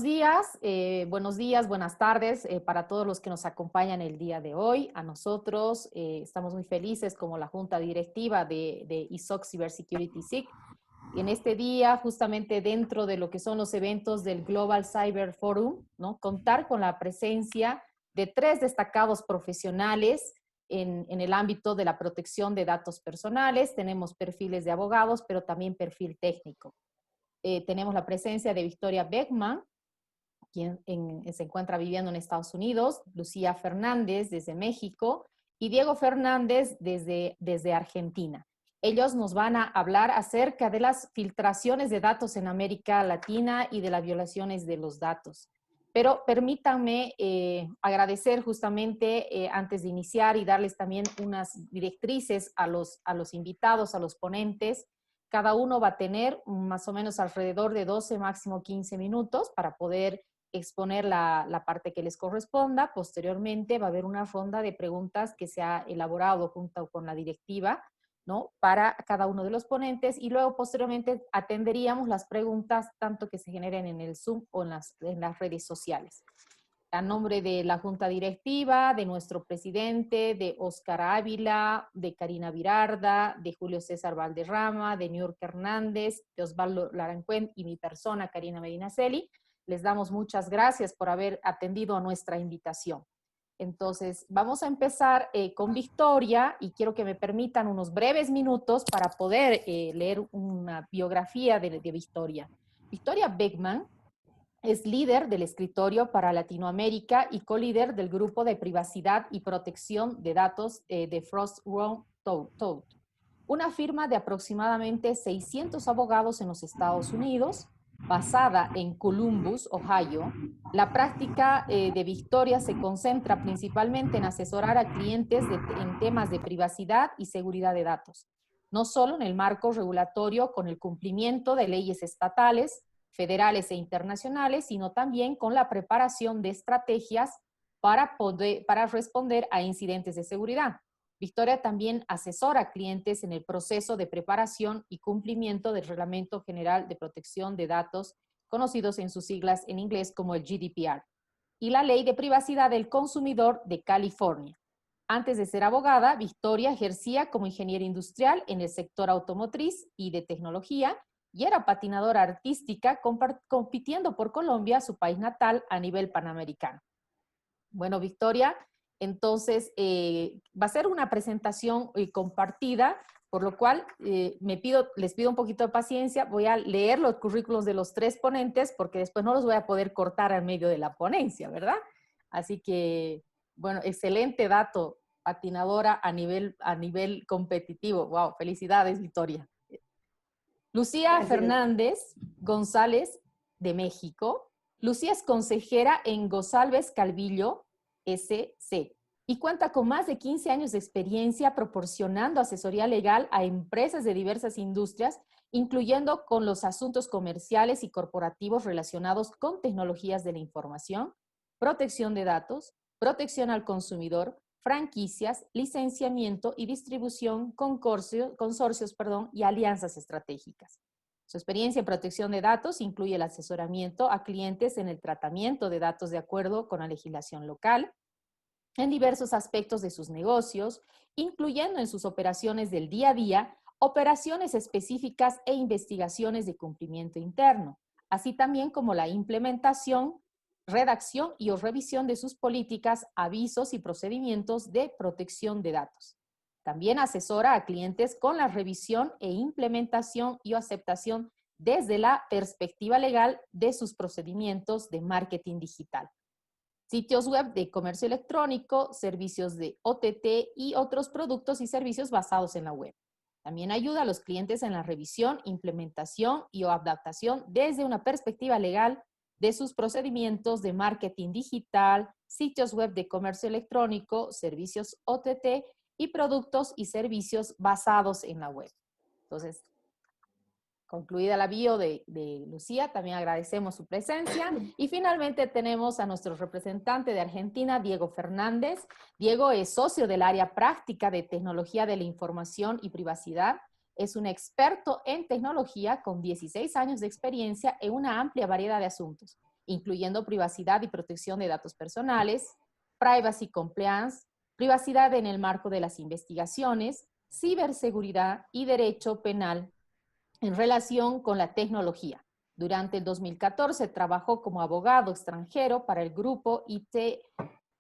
buenos días, buenas tardes para todos los que nos acompañan el día de hoy. A nosotros estamos muy felices como la Junta Directiva de ISOC Cybersecurity SIC. En este día, justamente dentro de lo que son los eventos del Global Cyber Forum, ¿no? Contar con la presencia de 3 destacados profesionales en el ámbito de la protección de datos personales. Tenemos perfiles de abogados, pero también perfil técnico. Tenemos la presencia de Victoria Beckman, quien se encuentra viviendo en Estados Unidos, Lucía Fernández desde México y Diego Fernández desde Argentina. Ellos nos van a hablar acerca de las filtraciones de datos en América Latina y de las violaciones de los datos. Pero permítanme agradecer justamente antes de iniciar y darles también unas directrices a los invitados, a los ponentes. Cada uno va a tener más o menos alrededor de 12, máximo 15 minutos para poder exponer la parte que les corresponda. Posteriormente va a haber una ronda de preguntas que se ha elaborado junto con la directiva, ¿no? Para cada uno de los ponentes, y luego posteriormente atenderíamos las preguntas tanto que se generen en el Zoom o en las redes sociales. A nombre de la Junta Directiva, de nuestro presidente, de Óscar Ávila, de Karina Virarda, de Julio César Valderrama, de Niurka Hernández, de Osvaldo Larancuén y mi persona, Karina Medinaceli, les damos muchas gracias por haber atendido a nuestra invitación. Entonces, vamos a empezar con Victoria, y quiero que me permitan unos breves minutos para poder leer una biografía de Victoria. Victoria Beckman es líder del escritorio para Latinoamérica y co-líder del grupo de privacidad y protección de datos de Frost Toad, una firma de aproximadamente 600 abogados en los Estados Unidos, basada en Columbus, Ohio. La práctica de Victoria se concentra principalmente en asesorar a clientes en temas de privacidad y seguridad de datos, no solo en el marco regulatorio con el cumplimiento de leyes estatales, federales e internacionales, sino también con la preparación de estrategias para responder a incidentes de seguridad. Victoria también asesora a clientes en el proceso de preparación y cumplimiento del Reglamento General de Protección de Datos, conocidos en sus siglas en inglés como el GDPR, y la Ley de Privacidad del Consumidor de California. Antes de ser abogada, Victoria ejercía como ingeniera industrial en el sector automotriz y de tecnología, y era patinadora artística compitiendo por Colombia, su país natal, a nivel panamericano. Bueno, Victoria, entonces va a ser una presentación compartida, por lo cual les pido un poquito de paciencia. Voy a leer los currículos de los 3 ponentes porque después no los voy a poder cortar al medio de la ponencia, ¿verdad? Así que, bueno, excelente dato, patinadora a nivel competitivo. Wow, felicidades, Victoria. Lucía Gracias. Fernández González, de México. Lucía es consejera en González Calvillo, SC, y cuenta con más de 15 años de experiencia proporcionando asesoría legal a empresas de diversas industrias, incluyendo con los asuntos comerciales y corporativos relacionados con tecnologías de la información, protección de datos, protección al consumidor, franquicias, licenciamiento y distribución, consorcios, y alianzas estratégicas. Su experiencia en protección de datos incluye el asesoramiento a clientes en el tratamiento de datos de acuerdo con la legislación local, en diversos aspectos de sus negocios, incluyendo en sus operaciones del día a día, operaciones específicas e investigaciones de cumplimiento interno, así también como la implementación, redacción y o revisión de sus políticas, avisos y procedimientos de protección de datos. También asesora a clientes con la revisión e implementación y aceptación desde la perspectiva legal de sus procedimientos de marketing digital, sitios web de comercio electrónico, servicios de OTT y otros productos y servicios basados en la web. También ayuda a los clientes en la revisión, implementación y o adaptación desde una perspectiva legal de sus procedimientos de marketing digital, sitios web de comercio electrónico, servicios OTT y productos y servicios basados en la web. Entonces, concluida la bio de Lucía, también agradecemos su presencia. Y finalmente tenemos a nuestro representante de Argentina, Diego Fernández. Diego es socio del área práctica de tecnología de la información y privacidad. Es un experto en tecnología con 16 años de experiencia en una amplia variedad de asuntos. incluyendo privacidad y protección de datos personales, privacy compliance, privacidad en el marco de las investigaciones, ciberseguridad y derecho penal en relación con la tecnología. Durante el 2014 trabajó como abogado extranjero para el grupo IT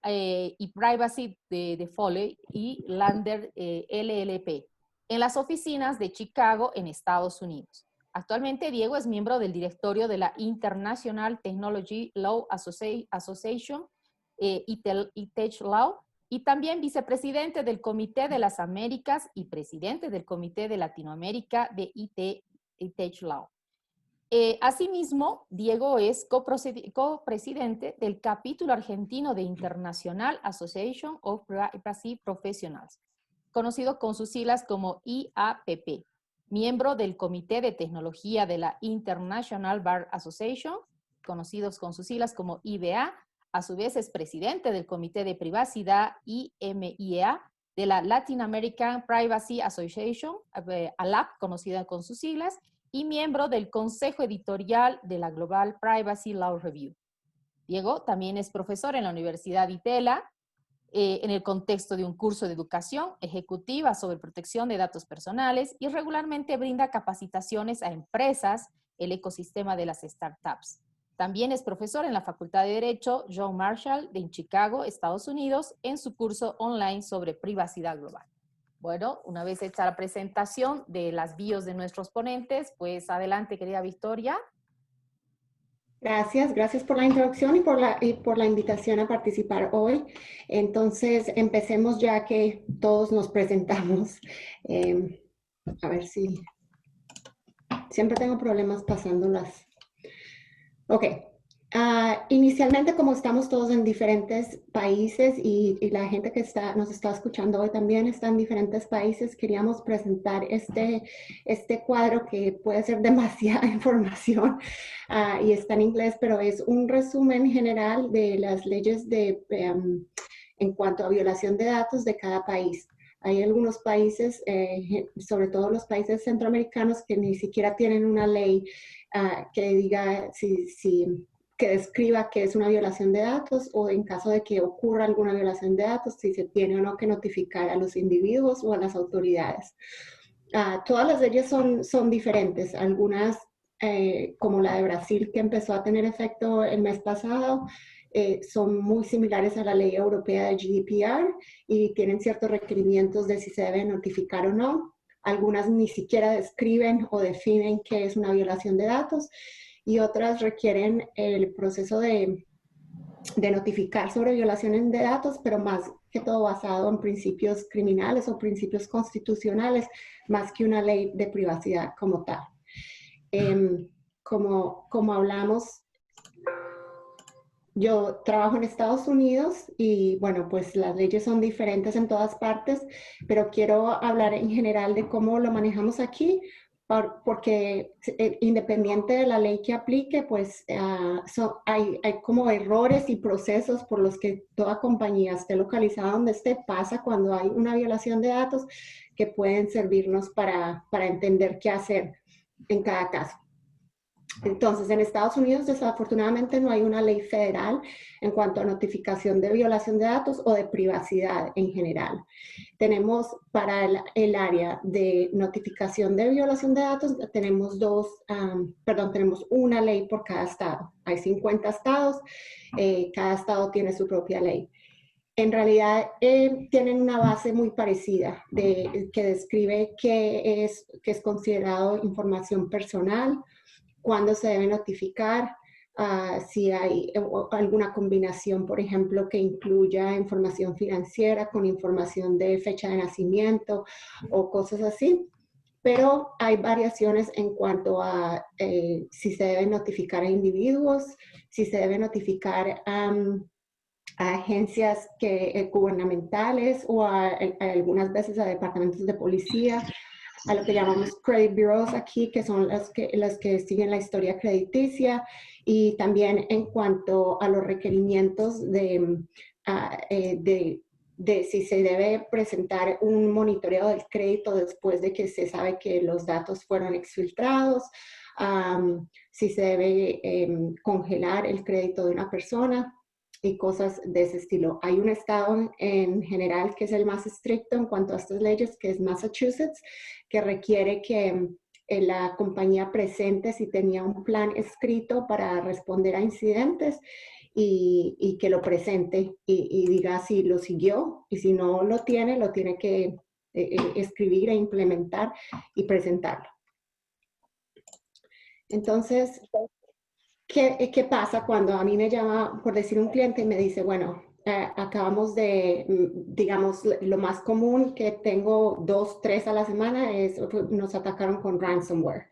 y Privacy de Foley y Lander LLP en las oficinas de Chicago en Estados Unidos. Actualmente Diego es miembro del directorio de la International Technology Law Association, ITech Law, y también vicepresidente del Comité de las Américas y presidente del Comité de Latinoamérica de ITech Law. Asimismo, Diego es copresidente del capítulo argentino de International Association of Privacy Professionals, conocido con sus siglas como IAPP, miembro del Comité de Tecnología de la International Bar Association, conocidos con sus siglas como IBA. A su vez es presidente del Comité de Privacidad IMIA de la Latin American Privacy Association, ALAP, conocida con sus siglas, y miembro del Consejo Editorial de la Global Privacy Law Review. Diego también es profesor en la Universidad ITELA, en el contexto de un curso de educación ejecutiva sobre protección de datos personales y regularmente brinda capacitaciones a empresas, el ecosistema de las startups. También es profesor en la Facultad de Derecho John Marshall de Chicago, Estados Unidos, en su curso online sobre privacidad global. Bueno, una vez hecha la presentación de las bios de nuestros ponentes, pues adelante, querida Victoria. Gracias por la introducción y por la invitación a participar hoy. Entonces, empecemos ya que todos nos presentamos. A ver si... Siempre tengo problemas pasándolas. Ok. Inicialmente, como estamos todos en diferentes países y la gente que nos está escuchando hoy también está en diferentes países, queríamos presentar este cuadro que puede ser demasiada información y está en inglés, pero es un resumen general de las leyes en cuanto a violación de datos de cada país. Hay algunos países, sobre todo los países centroamericanos, que ni siquiera tienen una ley que diga que describa qué es una violación de datos o en caso de que ocurra alguna violación de datos, si se tiene o no que notificar a los individuos o a las autoridades. Todas las leyes son diferentes. Algunas, como la de Brasil, que empezó a tener efecto el mes pasado, son muy similares a la ley europea de GDPR y tienen ciertos requerimientos de si se debe notificar o no. Algunas ni siquiera describen o definen qué es una violación de datos y otras requieren el proceso de notificar sobre violaciones de datos, pero más que todo basado en principios criminales o principios constitucionales, más que una ley de privacidad como tal. Como hablamos, yo trabajo en Estados Unidos y bueno, pues las leyes son diferentes en todas partes, pero quiero hablar en general de cómo lo manejamos aquí, porque independiente de la ley que aplique, pues hay como errores y procesos por los que toda compañía esté localizada donde esté, pasa cuando hay una violación de datos que pueden servirnos para entender qué hacer en cada caso. Entonces, en Estados Unidos, desafortunadamente, no hay una ley federal en cuanto a notificación de violación de datos o de privacidad en general. Tenemos para el área de notificación de violación de datos, tenemos tenemos una ley por cada estado. Hay 50 estados, cada estado tiene su propia ley. En realidad tienen una base muy parecida que describe qué es considerado información personal, cuándo se debe notificar, si hay alguna combinación, por ejemplo, que incluya información financiera con información de fecha de nacimiento o cosas así. Pero hay variaciones en cuanto a si se debe notificar a individuos, si se debe notificar a agencias gubernamentales o algunas veces a departamentos de policía, a lo que llamamos credit bureaus aquí, que son las que siguen la historia crediticia, y también en cuanto a los requerimientos de si se debe presentar un monitoreo del crédito después de que se sabe que los datos fueron exfiltrados, si se debe congelar el crédito de una persona y cosas de ese estilo. Hay un estado en general que es el más estricto en cuanto a estas leyes, que es Massachusetts, que requiere que la compañía presente si tenía un plan escrito para responder a incidentes y que lo presente y diga si lo siguió, y si no lo tiene que escribir e implementar y presentarlo. Entonces, ¿qué pasa cuando a mí me llama, por decir un cliente, y me dice, bueno, acabamos de, digamos, lo más común que tengo 2, 3 a la semana es, nos atacaron con ransomware.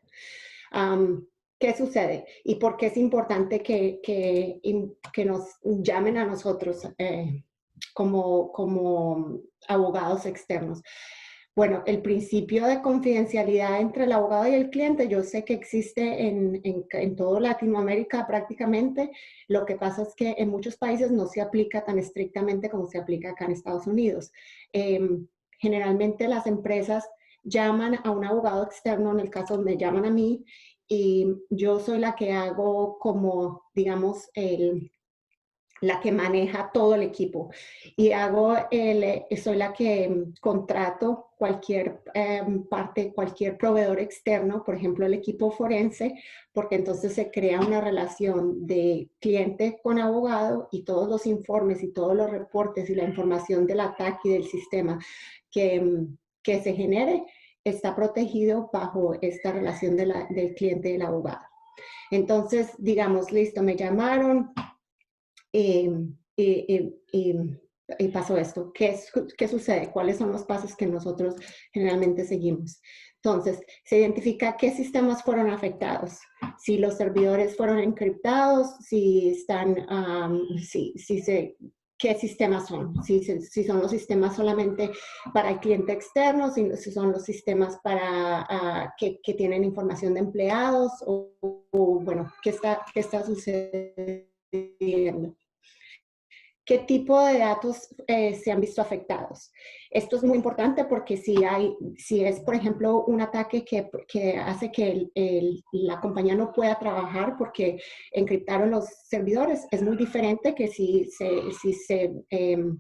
¿Qué sucede? ¿Y por qué es importante que nos llamen a nosotros como abogados externos? Bueno, el principio de confidencialidad entre el abogado y el cliente, yo sé que existe en toda Latinoamérica prácticamente. Lo que pasa es que en muchos países no se aplica tan estrictamente como se aplica acá en Estados Unidos. Generalmente las empresas llaman a un abogado externo, en el caso me llaman a mí, y yo soy la que hago como, digamos, la que maneja todo el equipo y soy la que contrato cualquier parte, cualquier proveedor externo, por ejemplo el equipo forense, porque entonces se crea una relación de cliente con abogado y todos los informes y todos los reportes y la información del ataque y del sistema que se genere está protegido bajo esta relación del cliente y del abogado. Entonces, digamos, listo, me llamaron, y pasó esto. ¿Qué sucede? ¿Cuáles son los pasos que nosotros generalmente seguimos? Entonces, se identifica qué sistemas fueron afectados, si los servidores fueron encriptados, si están, qué sistemas son, si son los sistemas solamente para el cliente externo, si son los sistemas para que tienen información de empleados, bueno, ¿qué está sucediendo? ¿Qué tipo de datos se han visto afectados? Esto es muy importante porque si es, por ejemplo, un ataque que hace que la compañía no pueda trabajar porque encriptaron los servidores, es muy diferente que si el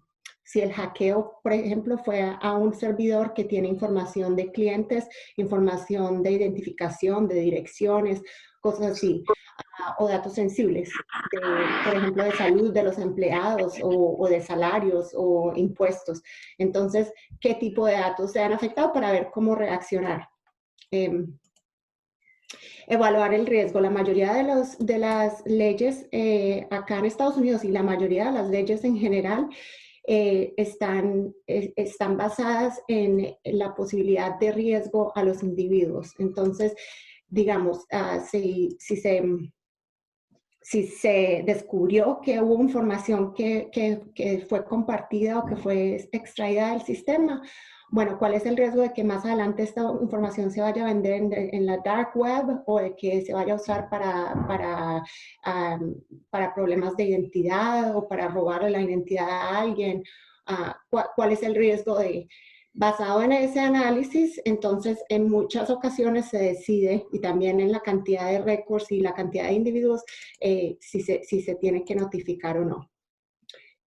hackeo, por ejemplo, fue a un servidor que tiene información de clientes, información de identificación, de direcciones, cosas así, o datos sensibles, por ejemplo, de salud de los empleados o de salarios o impuestos. Entonces, ¿qué tipo de datos se han afectado para ver cómo reaccionar? Evaluar el riesgo. La mayoría de las leyes acá en Estados Unidos y la mayoría de las leyes en general están basadas en la posibilidad de riesgo a los individuos. Entonces, digamos, si se descubrió que hubo información que fue compartida o que fue extraída del sistema, bueno, ¿cuál es el riesgo de que más adelante esta información se vaya a vender en la dark web o de que se vaya a usar para problemas de identidad o para robarle la identidad a alguien? ¿Cuál es el riesgo basado en ese análisis? Entonces, en muchas ocasiones se decide, y también en la cantidad de récords y la cantidad de individuos, si se tiene que notificar o no.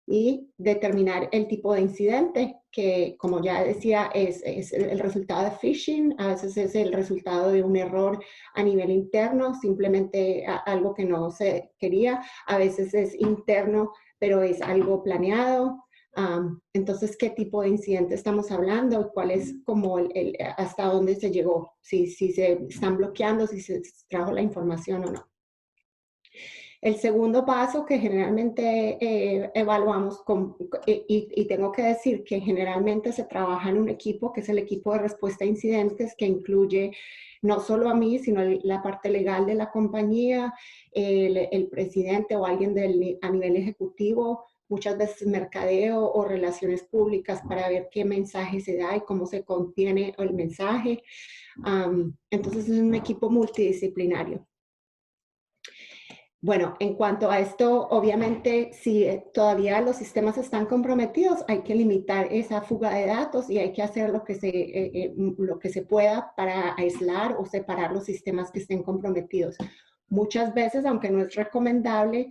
Y determinar el tipo de incidente, que como ya decía, es el resultado de phishing, a veces es el resultado de un error a nivel interno, simplemente algo que no se quería, a veces es interno, pero es algo planeado. Entonces, ¿qué tipo de incidente estamos hablando? ¿Cuál es como hasta dónde se llegó? Si se están bloqueando, si se extrajo la información o no. El segundo paso que generalmente evaluamos, y tengo que decir que generalmente se trabaja en un equipo, que es el equipo de respuesta a incidentes, que incluye no solo a mí, sino la parte legal de la compañía, el presidente o alguien a nivel ejecutivo, muchas veces mercadeo o relaciones públicas para ver qué mensaje se da y cómo se contiene el mensaje. Entonces es un equipo multidisciplinario. Bueno, en cuanto a esto, obviamente, si todavía los sistemas están comprometidos, hay que limitar esa fuga de datos y hay que hacer lo que se pueda para aislar o separar los sistemas que estén comprometidos. Muchas veces, aunque no es recomendable,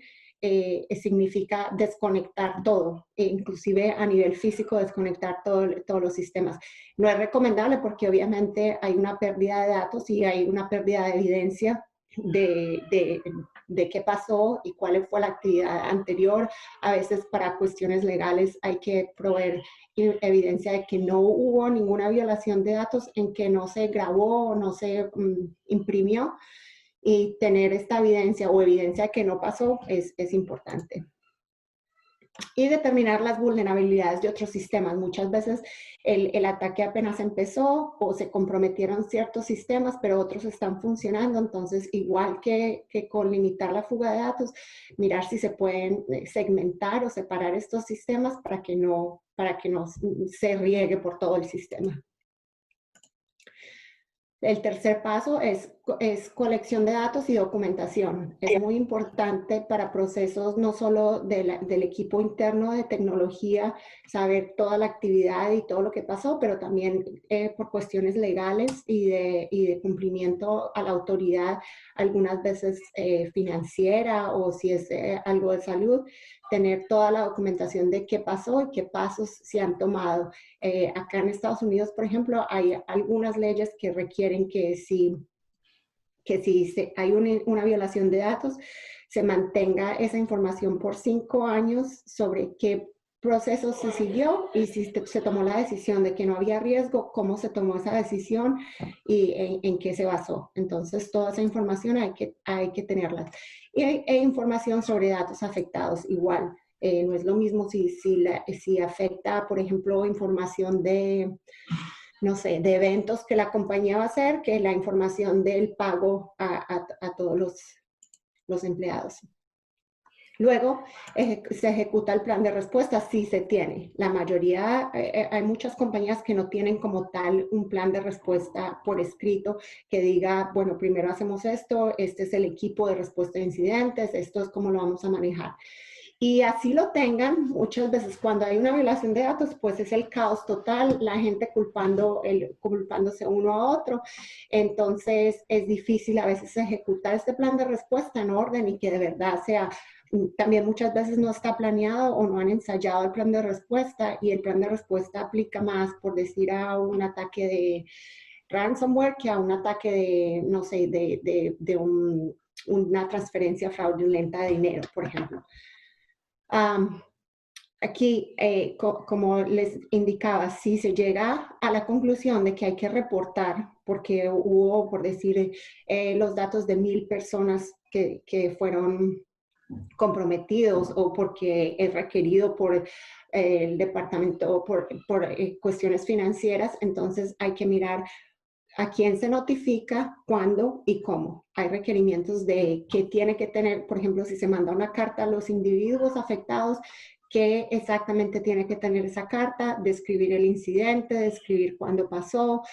significa desconectar todo, inclusive a nivel físico, desconectar todos los sistemas. No es recomendable porque obviamente hay una pérdida de datos y hay una pérdida de evidencia de qué pasó y cuál fue la actividad anterior. A veces para cuestiones legales hay que proveer evidencia de que no hubo ninguna violación de datos, en que no se grabó o no se imprimió, y tener esta evidencia o evidencia de que no pasó es importante. Y determinar las vulnerabilidades de otros sistemas. Muchas veces el ataque apenas empezó o se comprometieron ciertos sistemas, pero otros están funcionando. Entonces, igual que con limitar la fuga de datos, mirar si se pueden segmentar o separar estos sistemas para que no se riegue por todo el sistema. El tercer paso es colección de datos y documentación. Es muy importante para procesos no solo del equipo interno de tecnología, saber toda la actividad y todo lo que pasó, pero también por cuestiones legales y de cumplimiento a la autoridad, algunas veces financiera o si es algo de salud, tener toda la documentación de qué pasó y qué pasos se han tomado. Acá en Estados Unidos, por ejemplo, hay algunas leyes que requieren que si hay una violación de datos, se mantenga esa información por 5 años sobre qué proceso se siguió y si se tomó la decisión de que no había riesgo, cómo se tomó esa decisión y en qué se basó. Entonces, toda esa información hay que tenerla. Y hay información sobre datos afectados igual. No es lo mismo si afecta, por ejemplo, información de, no sé, de eventos que la compañía va a hacer, que la información del pago a todos los empleados. Luego se ejecuta el plan de respuesta, sí se tiene. La mayoría, hay muchas compañías que no tienen como tal un plan de respuesta por escrito que diga, bueno, primero hacemos esto, este es el equipo de respuesta de incidentes, esto es cómo lo vamos a manejar. Y así lo tengan, muchas veces cuando hay una violación de datos, pues es el caos total, la gente culpándose uno a otro. Entonces es difícil a veces ejecutar este plan de respuesta en orden y que de verdad sea. También muchas veces no está planeado o no han ensayado el plan de respuesta y el plan de respuesta aplica más, por decir, a un ataque de ransomware que a un ataque de, no sé, una transferencia fraudulenta de dinero, por ejemplo. Aquí, como les indicaba, si se llega a la conclusión de que hay que reportar porque hubo, por decir, los datos de 1000 personas que fueron comprometidos o porque es requerido por el departamento, por cuestiones financieras, entonces hay que mirar a quién se notifica, cuándo y cómo. Hay requerimientos de qué tiene que tener, por ejemplo, si se manda una carta a los individuos afectados, qué exactamente tiene que tener esa carta, describir el incidente, describir cuándo pasó,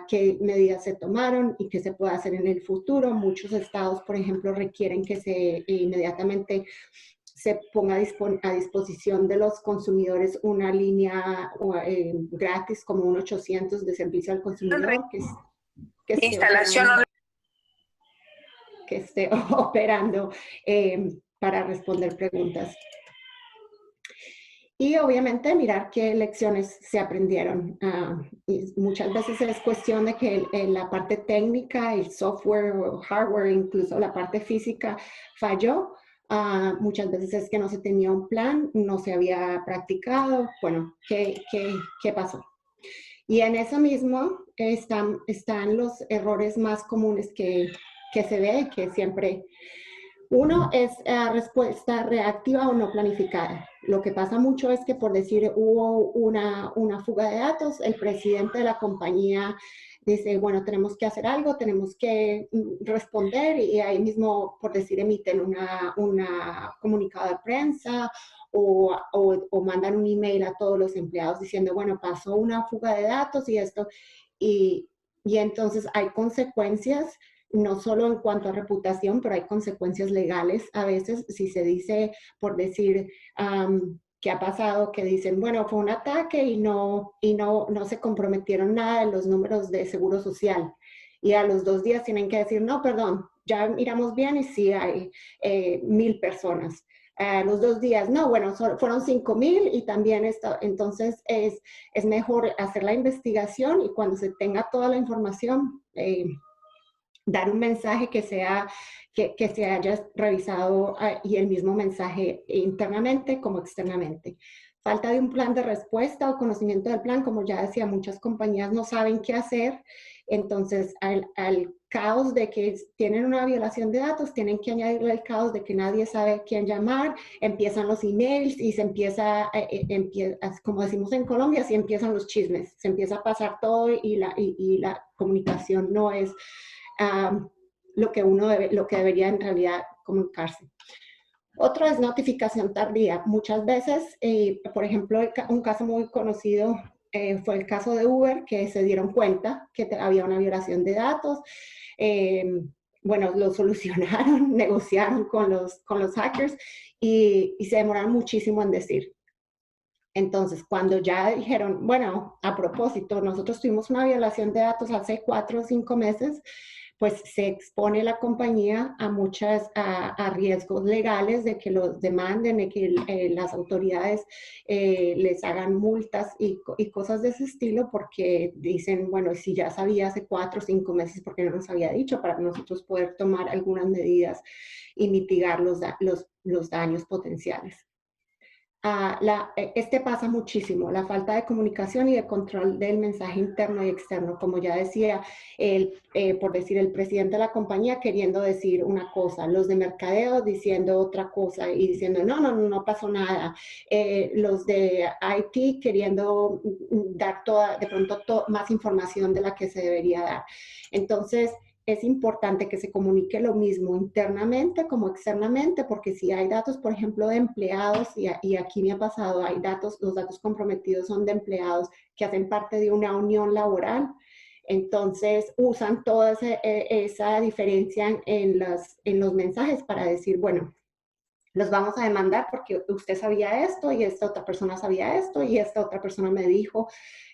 qué medidas se tomaron y qué se puede hacer en el futuro. Muchos estados, por ejemplo, requieren que se inmediatamente se ponga a disposición de los consumidores una línea gratis como un 800 de servicio al consumidor que esté operando para responder preguntas. Y obviamente mirar qué lecciones se aprendieron. Y muchas veces es cuestión de que la parte técnica, el software o hardware, incluso la parte física falló. Muchas veces es que no se tenía un plan, no se había practicado. Bueno, ¿qué pasó? Y en eso mismo están los errores más comunes que se ve, que siempre... Uno es respuesta reactiva o no planificada. Lo que pasa mucho es que, por decir, hubo una fuga de datos, el presidente de la compañía dice, bueno, tenemos que hacer algo, tenemos que responder, y ahí mismo, por decir, emiten una comunicado de prensa o mandan un email a todos los empleados diciendo, bueno, pasó una fuga de datos y esto, y entonces hay consecuencias no solo en cuanto a reputación, pero hay consecuencias legales a veces si se dice, por decir, ¿qué ha pasado? Que dicen, bueno, fue un ataque y no se comprometieron nada en los números de seguro social. Y a los 2 días tienen que decir, no, perdón, ya miramos bien y sí hay 1,000 personas. A los 2 días, no, bueno, fueron 5,000 y también esto, entonces es mejor hacer la investigación y cuando se tenga toda la información, dar un mensaje que se haya revisado y el mismo mensaje internamente como externamente. Falta de un plan de respuesta o conocimiento del plan, como ya decía, muchas compañías no saben qué hacer, entonces al caos de que tienen una violación de datos, tienen que añadirle el caos de que nadie sabe quién llamar, empiezan los emails y se empieza, como decimos en Colombia, así empiezan los chismes, se empieza a pasar todo y la comunicación no es lo que debería en realidad comunicarse. Otro es notificación tardía. Muchas veces, por ejemplo, un caso muy conocido fue el caso de Uber, que se dieron cuenta que había una violación de datos. Bueno, lo solucionaron, negociaron con los hackers y se demoraron muchísimo en decir. Entonces, cuando ya dijeron, bueno, a propósito, nosotros tuvimos una violación de datos hace 4 o 5 meses, pues se expone la compañía a riesgos legales de que los demanden, de que las autoridades les hagan multas y cosas de ese estilo, porque dicen, bueno, si ya sabía hace 4 o 5 meses, ¿por qué no nos había dicho? Para nosotros poder tomar algunas medidas y mitigar los daños potenciales. Este pasa muchísimo, la falta de comunicación y de control del mensaje interno y externo. Como ya decía, por decir, el presidente de la compañía queriendo decir una cosa, los de mercadeo diciendo otra cosa y diciendo, no pasó nada. Los de IT queriendo dar de pronto más información de la que se debería dar. Entonces, es importante que se comunique lo mismo internamente como externamente, porque si hay datos, por ejemplo, de empleados, y aquí me ha pasado, los datos comprometidos son de empleados que hacen parte de una unión laboral, entonces usan toda esa diferencia en los mensajes para decir, bueno, los vamos a demandar porque usted sabía esto y esta otra persona sabía esto y esta otra persona me dijo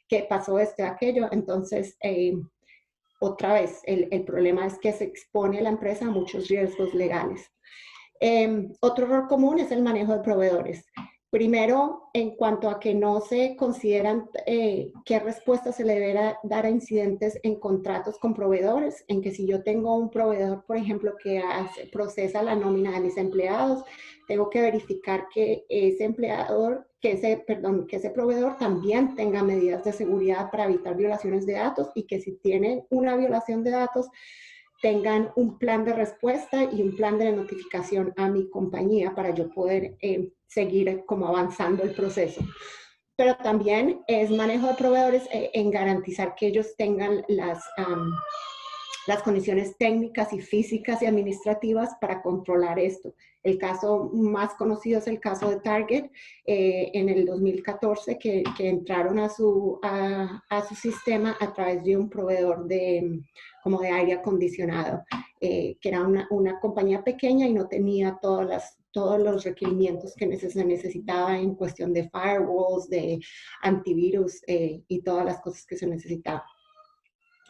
que pasó esto y aquello, entonces otra vez, el problema es que se expone a la empresa a muchos riesgos legales. Otro error común es el manejo de proveedores. Primero, en cuanto a que no se consideran qué respuesta se le deberá dar a incidentes en contratos con proveedores, en que si yo tengo un proveedor, por ejemplo, que procesa la nómina de mis empleados, tengo que verificar que ese proveedor también tenga medidas de seguridad para evitar violaciones de datos y que si tiene una violación de datos, tengan un plan de respuesta y un plan de notificación a mi compañía para yo poder seguir como avanzando el proceso. Pero también es manejo de proveedores en garantizar que ellos tengan las condiciones técnicas y físicas y administrativas para controlar esto. El caso más conocido es el caso de Target en el 2014 que entraron a su sistema a través de un proveedor como de aire acondicionado, que era una compañía pequeña y no tenía todos los requerimientos que se necesitaba en cuestión de firewalls, de antivirus y todas las cosas que se necesitaban.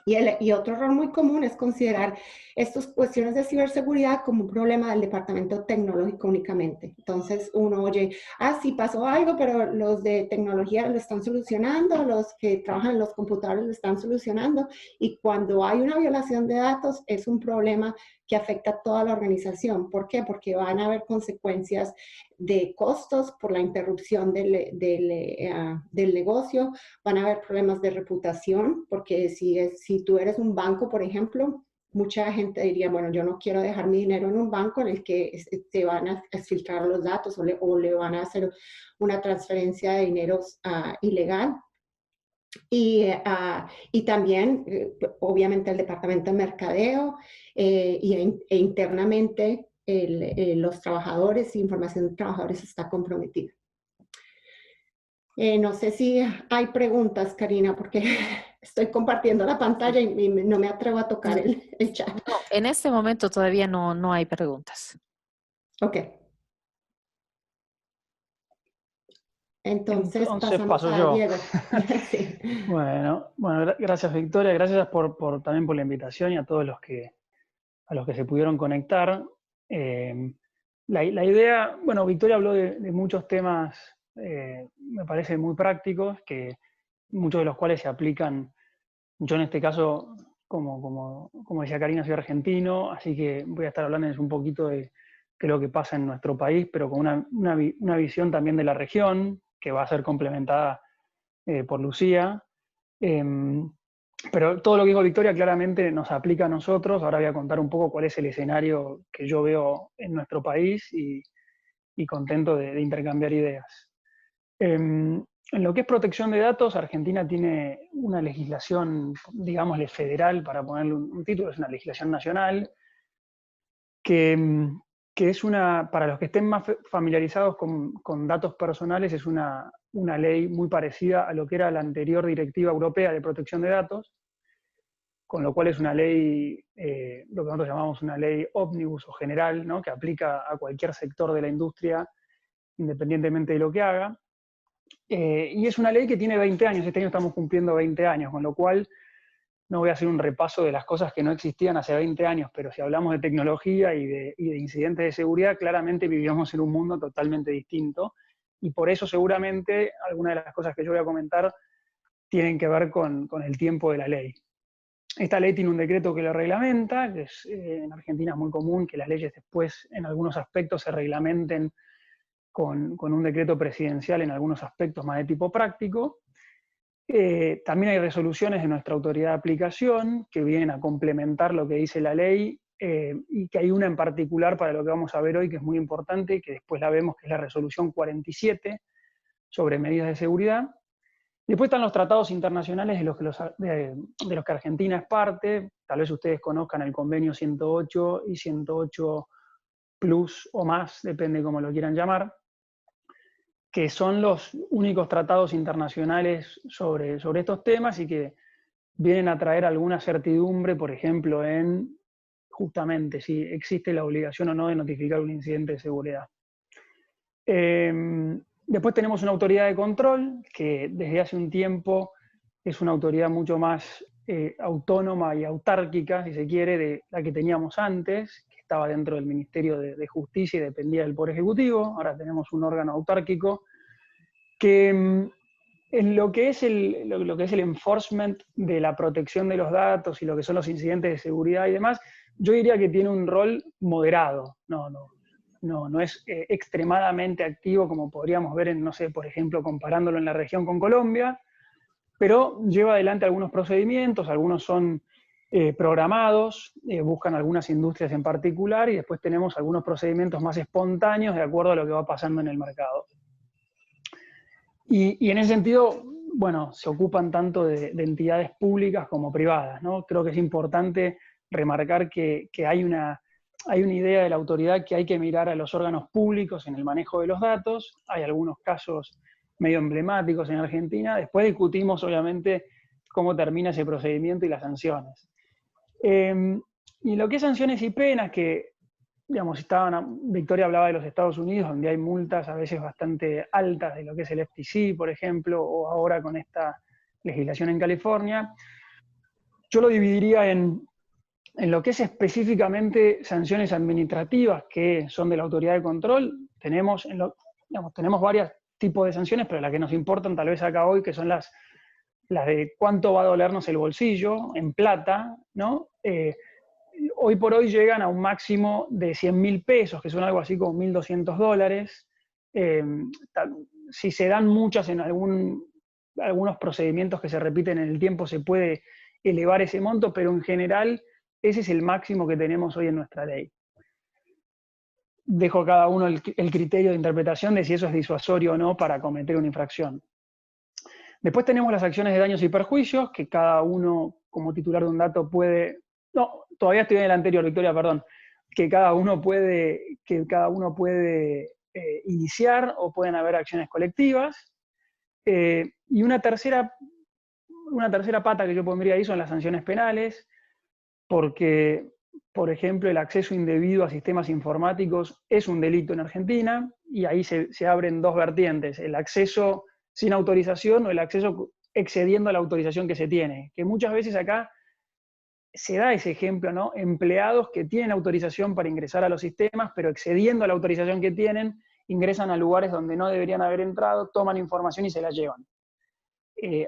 Y otro error muy común es considerar estas cuestiones de ciberseguridad como un problema del departamento tecnológico únicamente. Entonces uno oye, sí pasó algo, pero los de tecnología lo están solucionando, los que trabajan en los computadores lo están solucionando. Y cuando hay una violación de datos es un problema que afecta a toda la organización. ¿Por qué? Porque van a haber consecuencias de costos por la interrupción del negocio, van a haber problemas de reputación, porque si tú eres un banco, por ejemplo, mucha gente diría, bueno, yo no quiero dejar mi dinero en un banco en el que te van a filtrar los datos o le van a hacer una transferencia de dinero ilegal. Y también, obviamente, el departamento de mercadeo e internamente los trabajadores, información de trabajadores está comprometida. No sé si hay preguntas, Karina, porque Estoy compartiendo la pantalla y no me atrevo a tocar el chat. No, en este momento todavía no hay preguntas. Ok. Entonces Entonces pasamos paso a yo. Diego. Sí. Bueno, gracias Victoria, gracias también por la invitación y a todos a los que se pudieron conectar. La idea, bueno, Victoria habló de muchos temas, me parece muy prácticos, que muchos de los cuales se aplican. Yo en este caso, como decía Karina, soy argentino, así que voy a estar hablándoles un poquito de qué es lo que pasa en nuestro país, pero con una visión también de la región, que va a ser complementada por Lucía. Pero todo lo que dijo Victoria claramente nos aplica a nosotros. Ahora voy a contar un poco cuál es el escenario que yo veo en nuestro país y contento de intercambiar ideas. En lo que es protección de datos, Argentina tiene una legislación, digámosle, federal, para ponerle un título, es una legislación nacional, que es para los que estén más familiarizados con datos personales, es una ley muy parecida a lo que era la anterior Directiva Europea de Protección de Datos, con lo cual es una ley, lo que nosotros llamamos una ley ómnibus o general, ¿no? Que aplica a cualquier sector de la industria, independientemente de lo que haga. Y es una ley que tiene 20 años, este año estamos cumpliendo 20 años, con lo cual no voy a hacer un repaso de las cosas que no existían hace 20 años, pero si hablamos de tecnología y de incidentes de seguridad, claramente vivíamos en un mundo totalmente distinto, y por eso seguramente algunas de las cosas que yo voy a comentar tienen que ver con el tiempo de la ley. Esta ley tiene un decreto que lo reglamenta, que en Argentina es muy común que las leyes después en algunos aspectos se reglamenten con un decreto presidencial en algunos aspectos más de tipo práctico. También hay resoluciones de nuestra autoridad de aplicación que vienen a complementar lo que dice la ley, y que hay una en particular para lo que vamos a ver hoy que es muy importante, que después la vemos, que es la resolución 47 sobre medidas de seguridad. Después están los tratados internacionales de los que Argentina es parte. Tal vez ustedes conozcan el convenio 108 y 108 plus o más, depende cómo lo quieran llamar, que son los únicos tratados internacionales sobre estos temas y que vienen a traer alguna certidumbre, por ejemplo, en justamente si existe la obligación o no de notificar un incidente de seguridad. Después tenemos una autoridad de control que desde hace un tiempo es una autoridad mucho más autónoma y autárquica, si se quiere, de la que teníamos antes, que estaba dentro del Ministerio de Justicia y dependía del Poder Ejecutivo. Ahora tenemos un órgano autárquico que en lo que es el enforcement de la protección de los datos y lo que son los incidentes de seguridad y demás, yo diría que tiene un rol moderado. No es extremadamente activo como podríamos ver en, no sé, por ejemplo, comparándolo en la región con Colombia, pero lleva adelante algunos procedimientos, algunos son programados, buscan algunas industrias en particular, y después tenemos algunos procedimientos más espontáneos de acuerdo a lo que va pasando en el mercado. Y en ese sentido, bueno, se ocupan tanto de entidades públicas como privadas, ¿no? Creo que es importante remarcar que hay una idea de la autoridad que hay que mirar a los órganos públicos en el manejo de los datos. Hay algunos casos medio emblemáticos en Argentina. Después discutimos, obviamente, cómo termina ese procedimiento y las sanciones. Y lo que es sanciones y penas, que, digamos, Victoria hablaba de los Estados Unidos, donde hay multas a veces bastante altas de lo que es el FTC, por ejemplo, o ahora con esta legislación en California. Yo lo dividiría en lo que es específicamente sanciones administrativas, que son de la autoridad de control. Tenemos varios tipos de sanciones, pero las que nos importan tal vez acá hoy, que son las de cuánto va a dolernos el bolsillo en plata, ¿no? Hoy por hoy llegan a un máximo de 100.000 pesos, que son algo así como $1.200. Si se dan muchas en algunos procedimientos que se repiten en el tiempo, se puede elevar ese monto, pero en general ese es el máximo que tenemos hoy en nuestra ley. Dejo a cada uno el criterio de interpretación de si eso es disuasorio o no para cometer una infracción. Después tenemos las acciones de daños y perjuicios, que cada uno como titular de un dato puede... No, todavía estoy en el anterior, Victoria, perdón. Que cada uno puede iniciar, o pueden haber acciones colectivas. Y una tercera una tercera pata que yo pondría ahí son las sanciones penales, porque, por ejemplo, el acceso indebido a sistemas informáticos es un delito en Argentina, y ahí se abren dos vertientes: el acceso sin autorización o el acceso excediendo la autorización que se tiene, que muchas veces acá se da ese ejemplo, ¿no? Empleados que tienen autorización para ingresar a los sistemas, pero excediendo la autorización que tienen, ingresan a lugares donde no deberían haber entrado, toman información y se la llevan.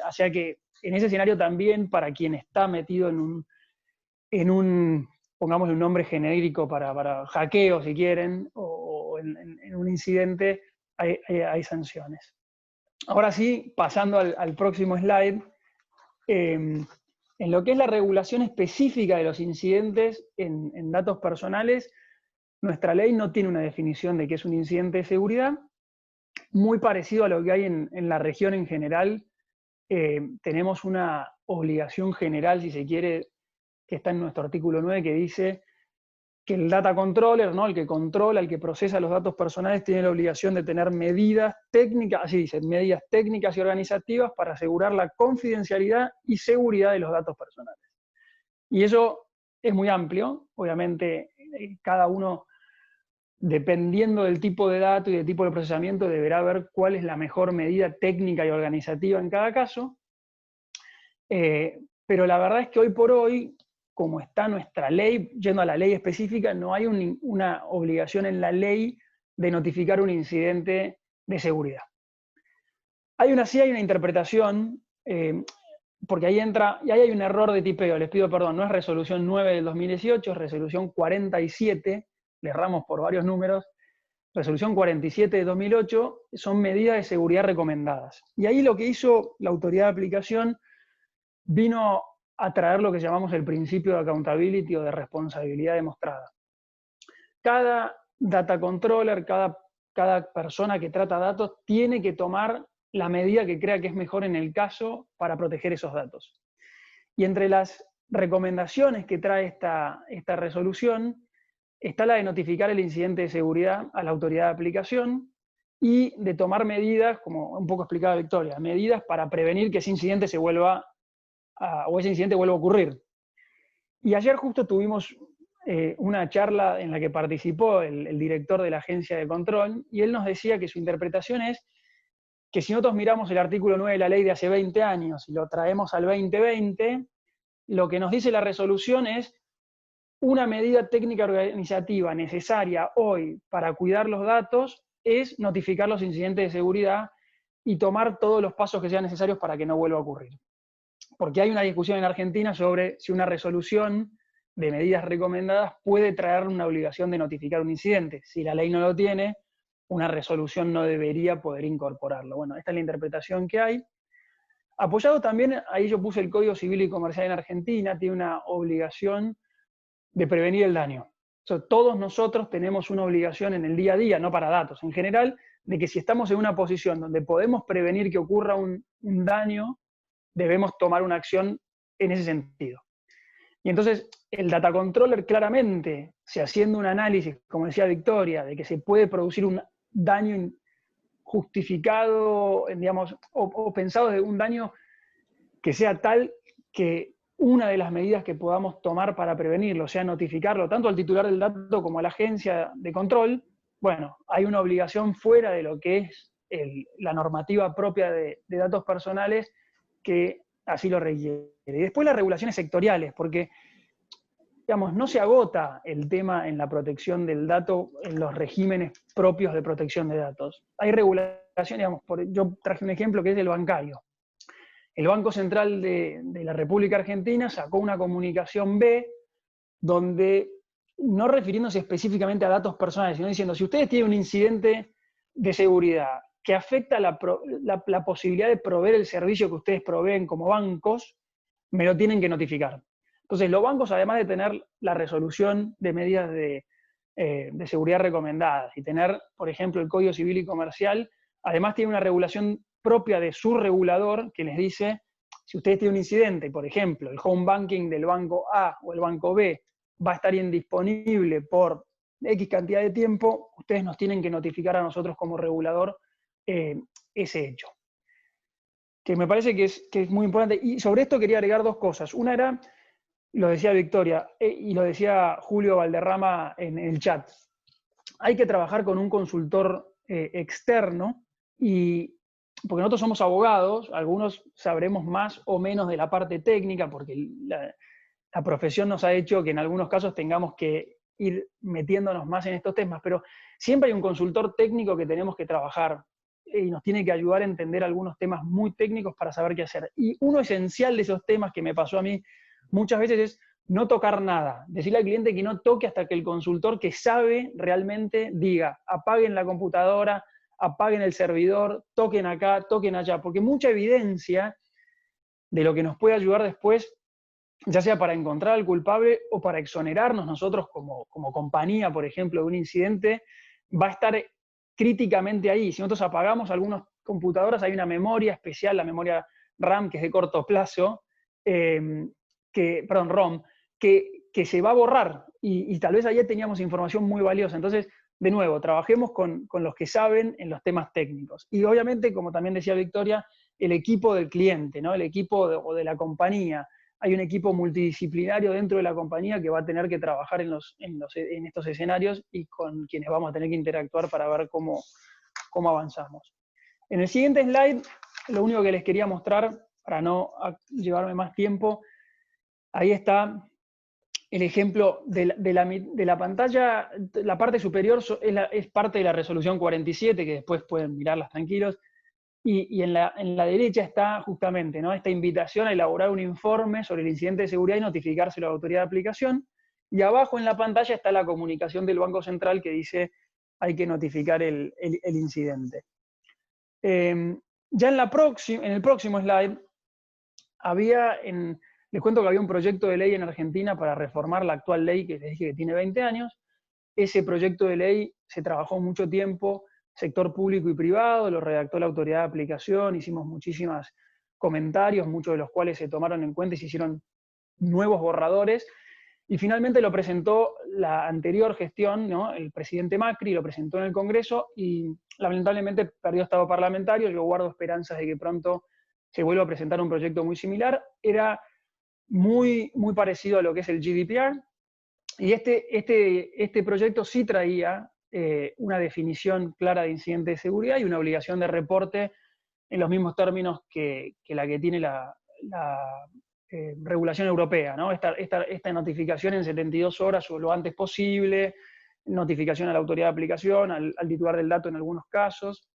O sea que en ese escenario también, para quien está metido en un pongamos un nombre genérico para hackeo, si quieren, o en un incidente, hay sanciones. Ahora sí, pasando al próximo slide, en lo que es la regulación específica de los incidentes en datos personales, nuestra ley no tiene una definición de qué es un incidente de seguridad, muy parecido a lo que hay en la región en general. Tenemos una obligación general, si se quiere, que está en nuestro artículo 9, que dice que el data controller, ¿no? El que controla, el que procesa los datos personales, tiene la obligación de tener medidas técnicas, así dice, medidas técnicas y organizativas para asegurar la confidencialidad y seguridad de los datos personales. Y eso es muy amplio, obviamente cada uno, dependiendo del tipo de dato y del tipo de procesamiento, deberá ver cuál es la mejor medida técnica y organizativa en cada caso. Pero la verdad es que hoy por hoy, como está nuestra ley, yendo a la ley específica, no hay una obligación en la ley de notificar un incidente de seguridad. Sí hay una interpretación, porque ahí entra, y ahí hay un error de tipeo, les pido perdón, no es resolución 9 del 2018, es resolución 47, le erramos por varios números, resolución 47 de 2008, son medidas de seguridad recomendadas. Y ahí lo que hizo la autoridad de aplicación vino a traer lo que llamamos el principio de accountability o de responsabilidad demostrada. Cada data controller, cada persona que trata datos tiene que tomar la medida que crea que es mejor en el caso para proteger esos datos. Y entre las recomendaciones que trae esta resolución está la de notificar el incidente de seguridad a la autoridad de aplicación y de tomar medidas, como un poco explicaba Victoria, medidas para prevenir que ese incidente se vuelva o ese incidente vuelva a ocurrir. Y ayer justo tuvimos una charla en la que participó el director de la agencia de control, y él nos decía que su interpretación es que si nosotros miramos el artículo 9 de la ley de hace 20 años y lo traemos al 2020, lo que nos dice la resolución es una medida técnica organizativa necesaria hoy para cuidar los datos es notificar los incidentes de seguridad y tomar todos los pasos que sean necesarios para que no vuelva a ocurrir. Porque hay una discusión en Argentina sobre si una resolución de medidas recomendadas puede traer una obligación de notificar un incidente. Si la ley no lo tiene, una resolución no debería poder incorporarlo. Bueno, esta es la interpretación que hay. Apoyado también, ahí yo puse el Código Civil y Comercial en Argentina, tiene una obligación de prevenir el daño. O sea, todos nosotros tenemos una obligación en el día a día, no para datos, en general, de que si estamos en una posición donde podemos prevenir que ocurra un daño, debemos tomar una acción en ese sentido. Y entonces el data controller claramente, si haciendo un análisis, como decía Victoria, de que se puede producir un daño justificado, digamos, o pensado de un daño que sea tal que una de las medidas que podamos tomar para prevenirlo, sea notificarlo tanto al titular del dato como a la agencia de control, bueno, hay una obligación fuera de lo que es la normativa propia de datos personales que así lo requiere. Y después las regulaciones sectoriales, porque digamos, no se agota el tema en la protección del dato en los regímenes propios de protección de datos. Hay regulaciones, digamos, yo traje un ejemplo que es el bancario. El Banco Central de la República Argentina sacó una comunicación B donde, no refiriéndose específicamente a datos personales, sino diciendo, si ustedes tienen un incidente de seguridad que afecta la posibilidad de proveer el servicio que ustedes proveen como bancos, me lo tienen que notificar. Entonces, los bancos, además de tener la resolución de medidas de seguridad recomendadas y tener, por ejemplo, el Código Civil y Comercial, además tiene una regulación propia de su regulador que les dice, si ustedes tienen un incidente, por ejemplo, el home banking del banco A o el banco B va a estar indisponible por X cantidad de tiempo, ustedes nos tienen que notificar a nosotros como regulador ese hecho. que me parece que es muy importante. Y sobre esto quería agregar dos cosas. Una era, lo decía Victoria, y lo decía Julio Valderrama en el chat, hay que trabajar con un consultor externo, porque nosotros somos abogados, algunos sabremos más o menos de la parte técnica, porque la profesión nos ha hecho que en algunos casos tengamos que ir metiéndonos más en estos temas, pero siempre hay un consultor técnico que tenemos que trabajar y nos tiene que ayudar a entender algunos temas muy técnicos para saber qué hacer. Y uno esencial de esos temas que me pasó a mí muchas veces es no tocar nada, decirle al cliente que no toque hasta que el consultor que sabe realmente diga, apaguen la computadora, apaguen el servidor, toquen acá, toquen allá, porque mucha evidencia de lo que nos puede ayudar después, ya sea para encontrar al culpable o para exonerarnos nosotros como compañía, por ejemplo, de un incidente, va a estar críticamente ahí. Si nosotros apagamos algunas computadoras, hay una memoria especial, la memoria RAM, que es de corto plazo, ROM, que se va a borrar y tal vez allí teníamos información muy valiosa. Entonces, de nuevo, trabajemos con los que saben en los temas técnicos. Y obviamente, como también decía Victoria, el equipo del cliente, ¿no? El equipo o de la compañía. Hay un equipo multidisciplinario dentro de la compañía que va a tener que trabajar en estos escenarios y con quienes vamos a tener que interactuar para ver cómo avanzamos. En el siguiente slide, lo único que les quería mostrar, para no llevarme más tiempo, ahí está el ejemplo de la pantalla. La parte superior es parte de la resolución 47, que después pueden mirarlas tranquilos, y en la derecha está justamente, ¿no?, esta invitación a elaborar un informe sobre el incidente de seguridad y notificárselo a la autoridad de aplicación, y abajo en la pantalla está la comunicación del Banco Central que dice hay que notificar el incidente. Ya en el próximo slide, les cuento que había un proyecto de ley en Argentina para reformar la actual ley, que les dije que tiene 20 años. Ese proyecto de ley se trabajó mucho tiempo, sector público y privado, lo redactó la autoridad de aplicación, hicimos muchísimos comentarios, muchos de los cuales se tomaron en cuenta y se hicieron nuevos borradores, y finalmente lo presentó la anterior gestión, ¿no?, el presidente Macri, lo presentó en el Congreso y lamentablemente perdió estado parlamentario. Yo guardo esperanzas de que pronto se vuelva a presentar un proyecto muy similar. Era muy, muy parecido a lo que es el GDPR, y este proyecto sí traía una definición clara de incidente de seguridad y una obligación de reporte en los mismos términos que la que tiene la regulación europea, ¿no? Esta notificación en 72 horas o lo antes posible, notificación a la autoridad de aplicación, al titular del dato en algunos casos.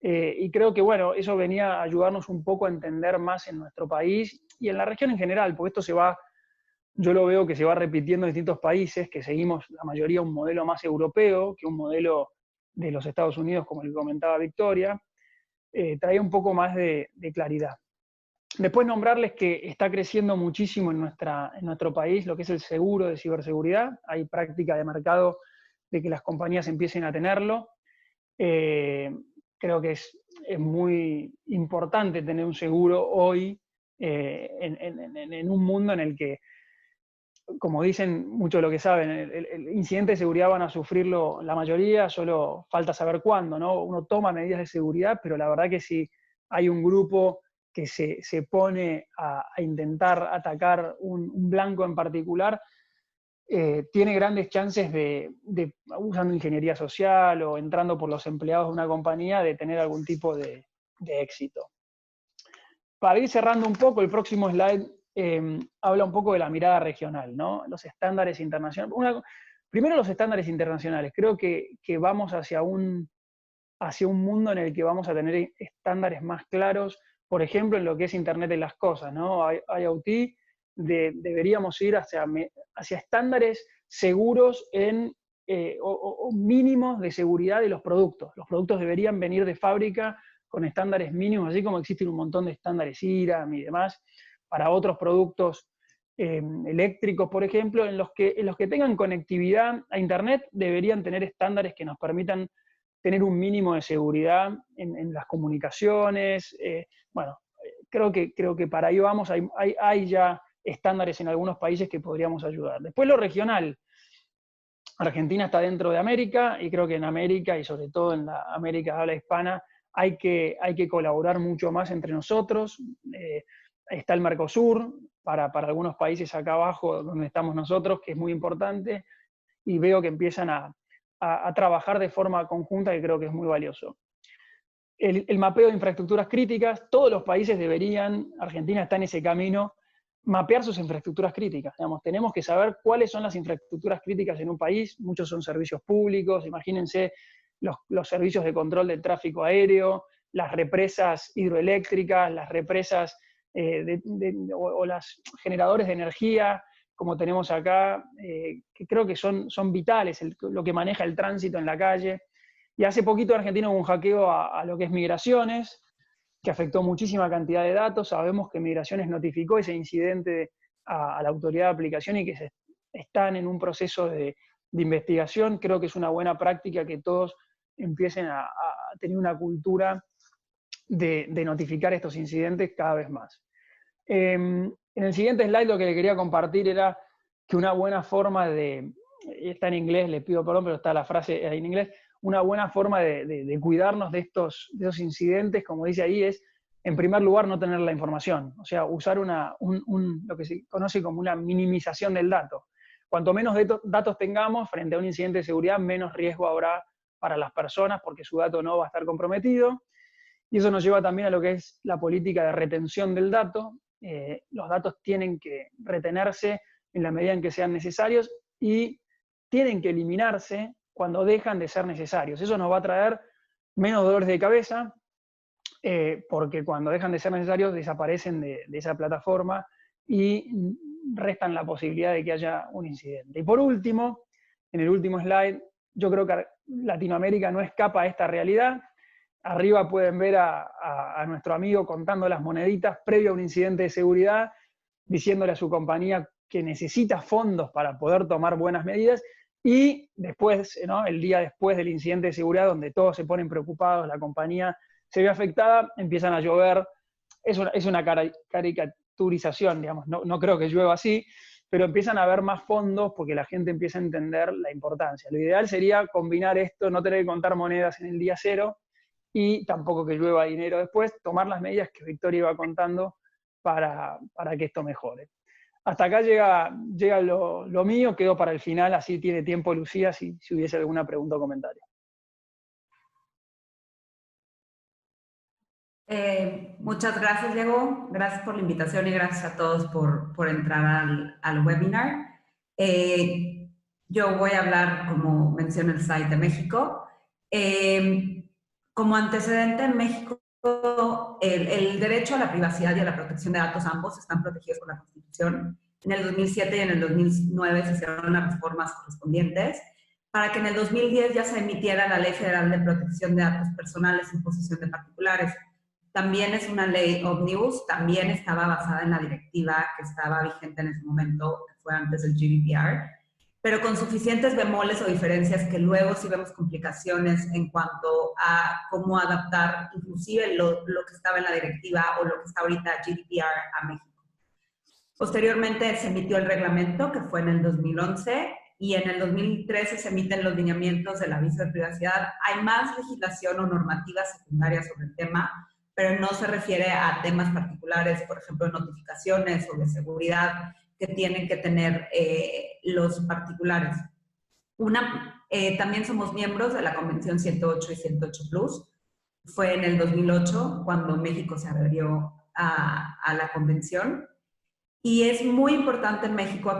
Y creo que, bueno, eso venía a ayudarnos un poco a entender más en nuestro país y en la región en general, porque yo lo veo que se va repitiendo en distintos países, que seguimos la mayoría un modelo más europeo que un modelo de los Estados Unidos, como el que comentaba Victoria. Traía un poco más de claridad. Después nombrarles que está creciendo muchísimo en nuestro país lo que es el seguro de ciberseguridad. Hay práctica de mercado de que las compañías empiecen a tenerlo. Creo que es muy importante tener un seguro hoy en un mundo en el que, como dicen muchos de los que saben, el incidente de seguridad van a sufrirlo la mayoría, solo falta saber cuándo, ¿no? Uno toma medidas de seguridad, pero la verdad que si hay un grupo que se pone a intentar atacar un blanco en particular, tiene grandes chances usando ingeniería social o entrando por los empleados de una compañía, de tener algún tipo de éxito. Para ir cerrando un poco, el próximo slide habla un poco de la mirada regional, ¿no? Los estándares internacionales. Primero, los estándares internacionales. Creo que vamos hacia un mundo en el que vamos a tener estándares más claros, por ejemplo, en lo que es Internet de las cosas, ¿no? IoT, deberíamos ir hacia estándares seguros o mínimos de seguridad de los productos. Los productos deberían venir de fábrica con estándares mínimos, así como existen un montón de estándares IRAM y demás para otros productos eléctricos, por ejemplo, en los que tengan conectividad a Internet deberían tener estándares que nos permitan tener un mínimo de seguridad en las comunicaciones. Bueno, creo que para ahí vamos, hay ya estándares en algunos países que podríamos ayudar. Después lo regional. Argentina está dentro de América, y creo que en América, y sobre todo en la América habla hispana, hay que colaborar mucho más entre nosotros. Está el Mercosur, para algunos países acá abajo, donde estamos nosotros, que es muy importante, y veo que empiezan a trabajar de forma conjunta, que creo que es muy valioso. El mapeo de infraestructuras críticas, todos los países deberían, Argentina está en ese camino, mapear sus infraestructuras críticas. Digamos, tenemos que saber cuáles son las infraestructuras críticas en un país. Muchos son servicios públicos, imagínense los servicios de control del tráfico aéreo, las represas hidroeléctricas, las represas o los generadores de energía, como tenemos acá, que creo que son vitales, lo que maneja el tránsito en la calle. Y hace poquito en Argentina hubo un hackeo a lo que es migraciones, que afectó muchísima cantidad de datos. Sabemos que Migraciones notificó ese incidente a la autoridad de aplicación y que están en un proceso de investigación. Creo que es una buena práctica que todos empiecen a tener una cultura de notificar estos incidentes cada vez más. En el siguiente slide lo que le quería compartir era que una buena forma está en inglés, le pido perdón, pero está la frase en inglés, una buena forma de cuidarnos de estos incidentes, como dice ahí, es, en primer lugar, no tener la información. O sea, usar lo que se conoce como una minimización del dato. Cuanto menos datos tengamos frente a un incidente de seguridad, menos riesgo habrá para las personas, porque su dato no va a estar comprometido. Y eso nos lleva también a lo que es la política de retención del dato. Los datos tienen que retenerse en la medida en que sean necesarios y tienen que eliminarse cuando dejan de ser necesarios. Eso nos va a traer menos dolores de cabeza, porque cuando dejan de ser necesarios desaparecen de esa plataforma y restan la posibilidad de que haya un incidente. Y por último, en el último slide, yo creo que Latinoamérica no escapa a esta realidad. Arriba pueden ver a nuestro amigo contando las moneditas previo a un incidente de seguridad, diciéndole a su compañía que necesita fondos para poder tomar buenas medidas, y después, ¿no?, el día después del incidente de seguridad, donde todos se ponen preocupados, la compañía se ve afectada, empiezan a llover. Es una caricaturización, digamos, no creo que llueva así, pero empiezan a haber más fondos porque la gente empieza a entender la importancia. Lo ideal sería combinar esto, no tener que contar monedas en el día cero, y tampoco que llueva dinero después, tomar las medidas que Victoria iba contando para que esto mejore. Hasta acá llega lo mío, quedo para el final, así tiene tiempo Lucía si hubiese alguna pregunta o comentario. Muchas gracias, Diego. Gracias por la invitación y gracias a todos por entrar al webinar. Yo voy a hablar, como menciona el slide, de México. Como antecedente, en México, el derecho a la privacidad y a la protección de datos, ambos están protegidos por la Constitución. En el 2007 y en el 2009 se hicieron las reformas correspondientes para que en el 2010 ya se emitiera la Ley Federal de Protección de Datos Personales en posesión de particulares. También es una ley ómnibus, también estaba basada en la directiva que estaba vigente en ese momento, que fue antes del GDPR, pero con suficientes bemoles o diferencias que luego sí vemos complicaciones en cuanto a cómo adaptar inclusive lo que estaba en la directiva o lo que está ahorita GDPR a México. Posteriormente se emitió el reglamento, que fue en el 2011, y en el 2013 se emiten los lineamientos del aviso de privacidad. Hay más legislación o normativa secundaria sobre el tema, pero no se refiere a temas particulares, por ejemplo, notificaciones o de seguridad que tienen que tener los particulares. También somos miembros de la Convención 108 y 108 Plus. Fue en el 2008 cuando México se adhirió a la convención. Y es muy importante en México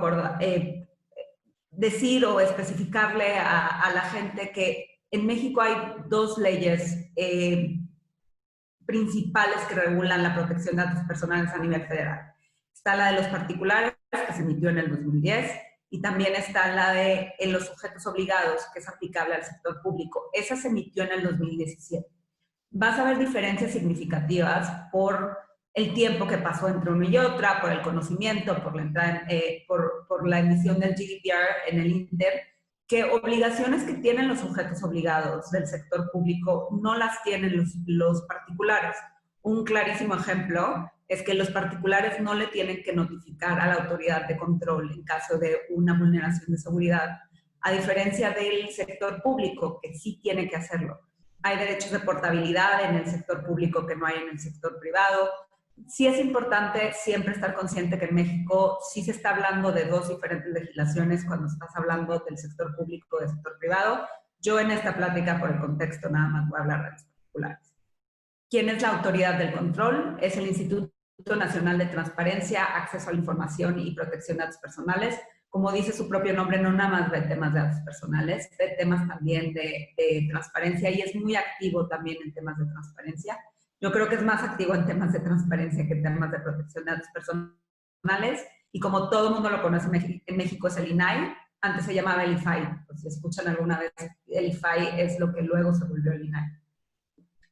decir o especificarle a la gente que en México hay dos leyes principales que regulan la protección de datos personales a nivel federal. Está la de los particulares, que se emitió en el 2010, y también está la de los sujetos obligados, que es aplicable al sector público. Esa se emitió en el 2017. Vas a ver diferencias significativas por el tiempo que pasó entre una y otra, por el conocimiento, por la emisión del GDPR en el Inter, que obligaciones que tienen los sujetos obligados del sector público no las tienen los particulares. Un clarísimo ejemplo es que los particulares no le tienen que notificar a la autoridad de control en caso de una vulneración de seguridad, a diferencia del sector público, que sí tiene que hacerlo. hay derechos de portabilidad en el sector público que no hay en el sector privado. Sí es importante siempre estar consciente que en México sí se está hablando de dos diferentes legislaciones cuando estás hablando del sector público y del sector privado. Yo en esta plática, por el contexto, nada más voy a hablar de los particulares. ¿Quién es la autoridad del control? Es el Instituto Nacional de Transparencia, Acceso a la Información y Protección de Datos Personales. Como dice su propio nombre, no nada más ve temas de datos personales, ve temas también de transparencia y es muy activo también en temas de transparencia. Yo creo que es más activo en temas de transparencia que en temas de protección de datos personales. Y como todo el mundo lo conoce en México, es el INAI. Antes se llamaba el IFAI. Pues si escuchan alguna vez, el IFAI es lo que luego se volvió el INAI.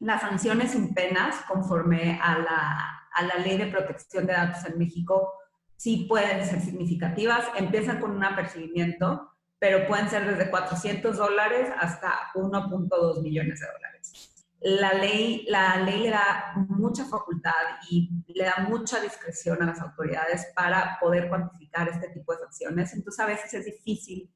Las sanciones sin penas, conforme a la Ley de Protección de Datos en México, sí pueden ser significativas. Empiezan con un apercibimiento, pero pueden ser desde $400 hasta $1.2 millones. La ley le da mucha facultad y le da mucha discreción a las autoridades para poder cuantificar este tipo de sanciones. Entonces, a veces es difícil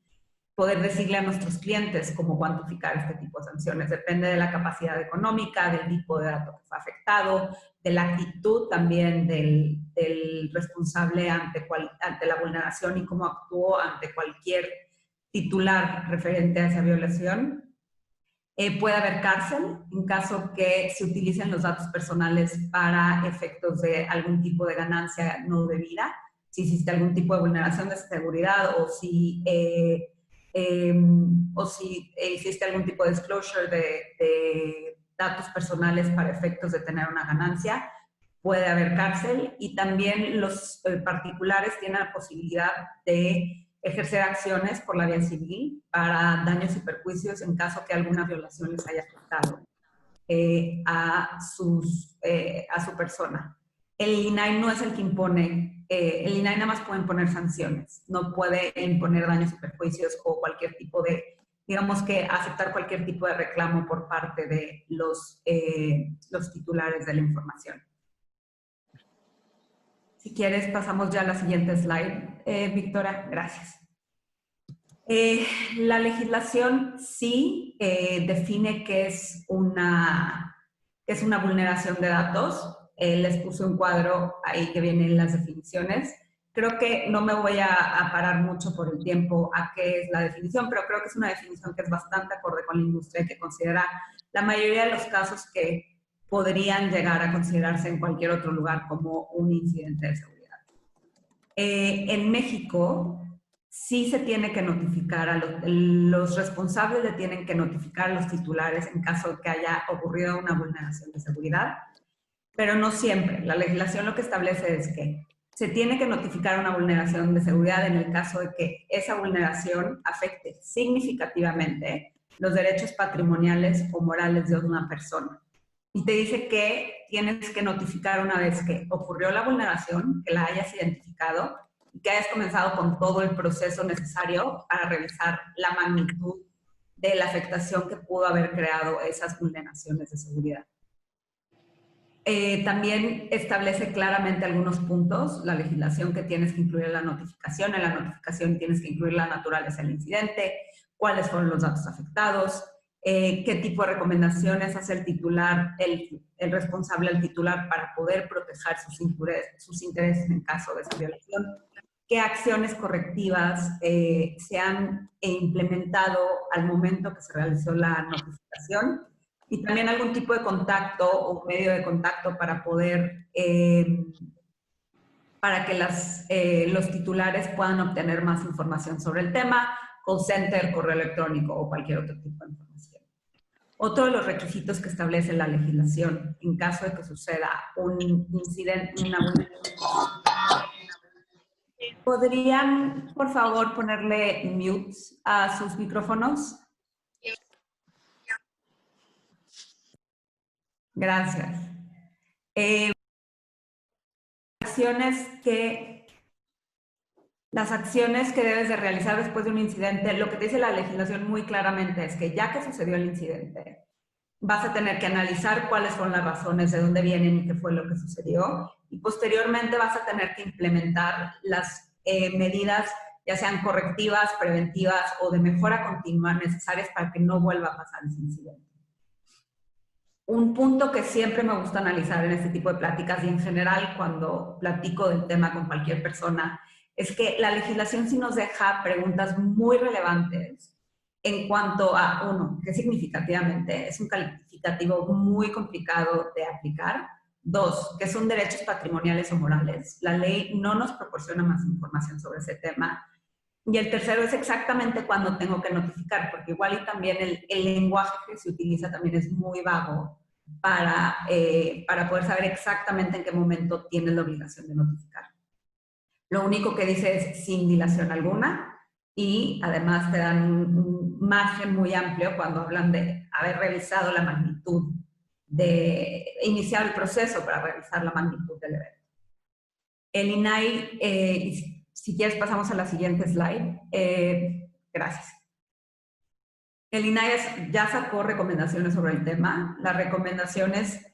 poder decirle a nuestros clientes cómo cuantificar este tipo de sanciones. Depende de la capacidad económica, del tipo de dato que fue afectado, de la actitud también del responsable ante la vulneración y cómo actuó ante cualquier titular referente a esa violación. Puede haber cárcel en caso que se utilicen los datos personales para efectos de algún tipo de ganancia no debida, si existe algún tipo de vulneración de seguridad o si existe algún tipo de disclosure de datos personales para efectos de tener una ganancia, puede haber cárcel. Y también los particulares tienen la posibilidad de ejercer acciones por la vía civil para daños y perjuicios en caso que alguna violación les haya afectado a su persona. El INAI no es el que impone, el INAI nada más puede imponer sanciones, no puede imponer daños y perjuicios o cualquier tipo de, digamos que aceptar cualquier tipo de reclamo por parte de los titulares de la información. Si quieres, pasamos ya a la siguiente slide, Victoria. Gracias. La legislación sí define qué es una vulneración de datos. Les puse un cuadro ahí que vienen las definiciones. Creo que no me voy a parar mucho por el tiempo a qué es la definición, pero creo que es una definición que es bastante acorde con la industria y que considera la mayoría de los casos que podrían llegar a considerarse en cualquier otro lugar como un incidente de seguridad. En México sí se tiene que notificar, los responsables le tienen que notificar a los titulares en caso de que haya ocurrido una vulneración de seguridad, pero no siempre. La legislación lo que establece es que se tiene que notificar una vulneración de seguridad en el caso de que esa vulneración afecte significativamente los derechos patrimoniales o morales de una persona. Y te dice que tienes que notificar una vez que ocurrió la vulneración, que la hayas identificado y que hayas comenzado con todo el proceso necesario para revisar la magnitud de la afectación que pudo haber creado esas vulneraciones de seguridad. También establece claramente algunos puntos, la legislación que tienes que incluir en la notificación. En la notificación tienes que incluir la naturaleza del incidente, cuáles fueron los datos afectados, qué tipo de recomendaciones hace el titular, el responsable al titular para poder proteger sus intereses en caso de esa violación, qué acciones correctivas se han implementado al momento que se realizó la notificación y también algún tipo de contacto o medio de contacto para poder, para que los titulares puedan obtener más información sobre el tema, call center, correo electrónico o cualquier otro tipo de información. Otro de los requisitos que establece la legislación en caso de que suceda un incidente, ¿podrían, por favor, ponerle mute a sus micrófonos? Gracias. Las acciones que debes de realizar después de un incidente, lo que te dice la legislación muy claramente es que ya que sucedió el incidente, vas a tener que analizar cuáles fueron las razones, de dónde vienen y qué fue lo que sucedió, y posteriormente vas a tener que implementar las medidas, ya sean correctivas, preventivas o de mejora continua necesarias para que no vuelva a pasar ese incidente. Un punto que siempre me gusta analizar en este tipo de pláticas y en general cuando platico del tema con cualquier persona es que la legislación sí nos deja preguntas muy relevantes en cuanto a, uno, que significativamente es un calificativo muy complicado de aplicar. Dos, que son derechos patrimoniales o morales. La ley no nos proporciona más información sobre ese tema. Y el tercero es exactamente cuándo tengo que notificar, porque igual y también el lenguaje que se utiliza también es muy vago para poder saber exactamente en qué momento tienes la obligación de notificar. Lo único que dice es sin dilación alguna y además te dan un margen muy amplio cuando hablan de haber revisado la magnitud, de iniciar el proceso para revisar la magnitud del evento. El INAI, si quieres pasamos a la siguiente slide. Gracias. El INAI ya sacó recomendaciones sobre el tema. Las recomendaciones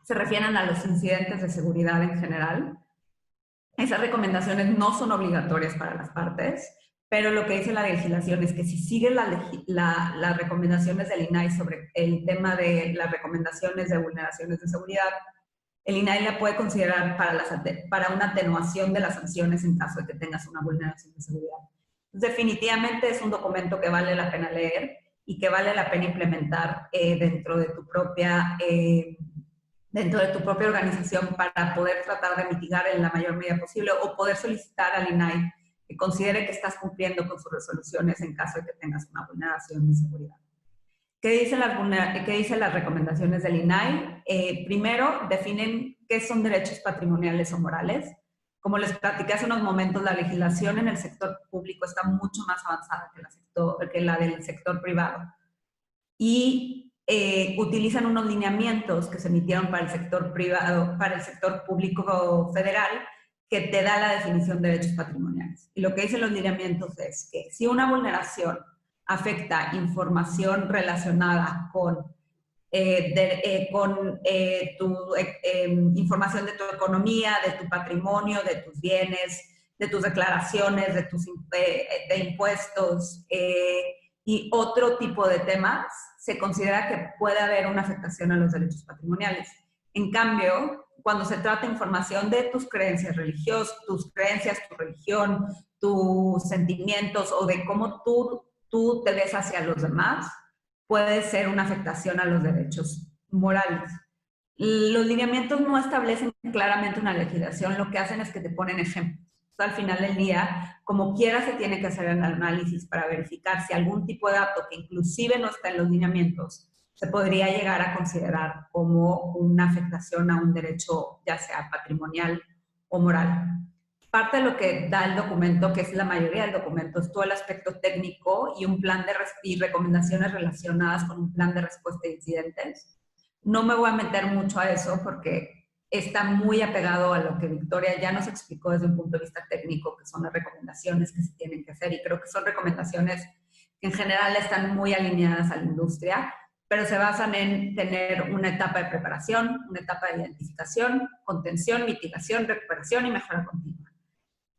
se refieren a los incidentes de seguridad en general. Esas recomendaciones no son obligatorias para las partes, pero lo que dice la legislación es que si sigues las recomendaciones del INAI sobre el tema de las recomendaciones de vulneraciones de seguridad, el INAI la puede considerar para una atenuación de las sanciones en caso de que tengas una vulneración de seguridad. Entonces, definitivamente es un documento que vale la pena leer y que vale la pena implementar dentro de tu propia organización para poder tratar de mitigar en la mayor medida posible o poder solicitar al INAI que considere que estás cumpliendo con sus resoluciones en caso de que tengas una vulneración de seguridad. ¿Qué dicen las recomendaciones del INAI? Primero, definen qué son derechos patrimoniales o morales. Como les platiqué hace unos momentos, la legislación en el sector público está mucho más avanzada que la del sector privado. Y utilizan unos lineamientos que se emitieron para el sector privado, para el sector público federal, que te da la definición de derechos patrimoniales. Y lo que dicen los lineamientos es que si una vulneración afecta información relacionada con información de tu economía, de tu patrimonio, de tus bienes, de tus declaraciones, de impuestos y otro tipo de temas, se considera que puede haber una afectación a los derechos patrimoniales. En cambio, cuando se trata de información de tus creencias religiosas, tu religión, tus sentimientos o de cómo tú te ves hacia los demás, puede ser una afectación a los derechos morales. Los lineamientos no establecen claramente una legislación, lo que hacen es que te ponen ejemplos. Al final del día, como quiera, se tiene que hacer el análisis para verificar si algún tipo de dato que inclusive no está en los lineamientos se podría llegar a considerar como una afectación a un derecho, ya sea patrimonial o moral. Parte de lo que da el documento, que es la mayoría del documento, es todo el aspecto técnico y un plan y recomendaciones relacionadas con un plan de respuesta a incidentes. No me voy a meter mucho a eso porque está muy apegado a lo que Victoria ya nos explicó desde un punto de vista técnico, que son las recomendaciones que se tienen que hacer, y creo que son recomendaciones que en general están muy alineadas a la industria, pero se basan en tener una etapa de preparación, una etapa de identificación, contención, mitigación, recuperación y mejora continua.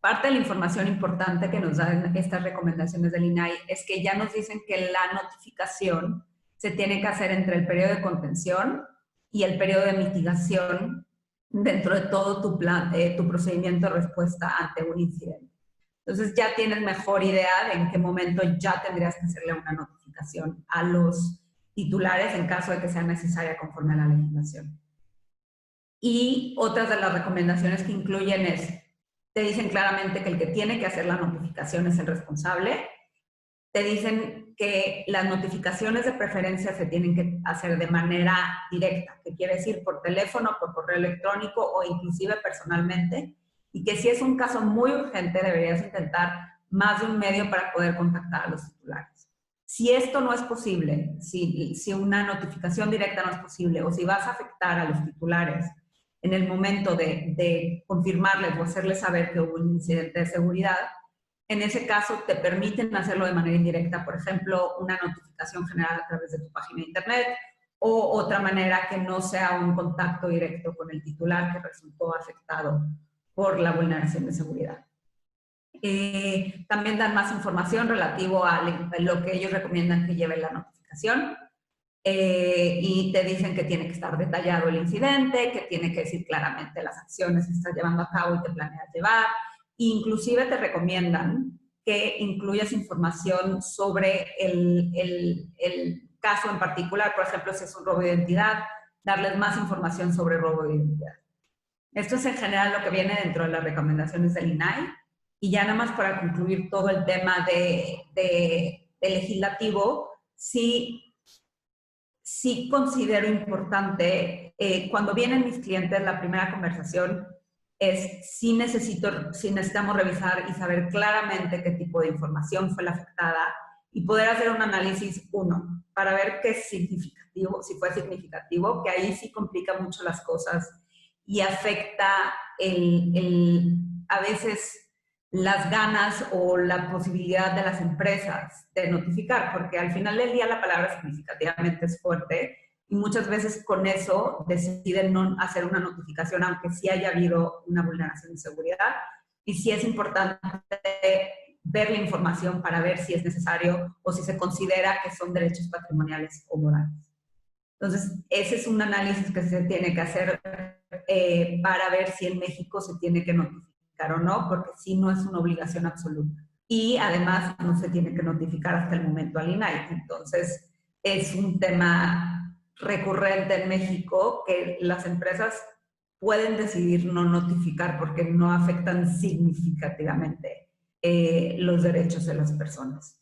Parte de la información importante que nos dan estas recomendaciones del INAI es que ya nos dicen que la notificación se tiene que hacer entre el periodo de contención y el periodo de mitigación dentro de todo tu plan, tu procedimiento de respuesta ante un incidente. Entonces ya tienes mejor idea de en qué momento ya tendrías que hacerle una notificación a los titulares en caso de que sea necesaria conforme a la legislación. Y otras de las recomendaciones que incluyen te dicen claramente que el que tiene que hacer la notificación es el responsable. Te dicen que las notificaciones de preferencia se tienen que hacer de manera directa, que quiere decir por teléfono, por correo electrónico o inclusive personalmente, y que si es un caso muy urgente deberías intentar más de un medio para poder contactar a los titulares. Si esto no es posible, si una notificación directa no es posible o si vas a afectar a los titulares en el momento de confirmarles o hacerles saber que hubo un incidente de seguridad, en ese caso te permiten hacerlo de manera indirecta, por ejemplo, una notificación generada a través de tu página de internet o otra manera que no sea un contacto directo con el titular que resultó afectado por la vulneración de seguridad. También dan más información relativo a lo que ellos recomiendan que lleve la notificación. y te dicen que tiene que estar detallado el incidente, que tiene que decir claramente las acciones que estás llevando a cabo y te planeas llevar. Inclusive te recomiendan que incluyas información sobre el caso en particular, por ejemplo, si es un robo de identidad, darles más información sobre robo de identidad. Esto es en general lo que viene dentro de las recomendaciones del INAI. Y ya nada más para concluir todo el tema de legislativo, sí considero importante, cuando vienen mis clientes, la primera conversación es si necesitamos revisar y saber claramente qué tipo de información fue la afectada y poder hacer un análisis, uno, para ver qué es significativo, si fue significativo, que ahí sí complica mucho las cosas y afecta a veces las ganas o la posibilidad de las empresas de notificar, porque al final del día la palabra significativamente es fuerte y muchas veces con eso deciden no hacer una notificación, aunque sí haya habido una vulneración de seguridad. Y sí es importante ver la información para ver si es necesario o si se considera que son derechos patrimoniales o morales. Entonces, ese es un análisis que se tiene que hacer para ver si en México se tiene que notificar o no, porque sí no es una obligación absoluta. Y además no se tiene que notificar hasta el momento al INAI. Entonces, es un tema recurrente en México que las empresas pueden decidir no notificar porque no afectan significativamente los derechos de las personas.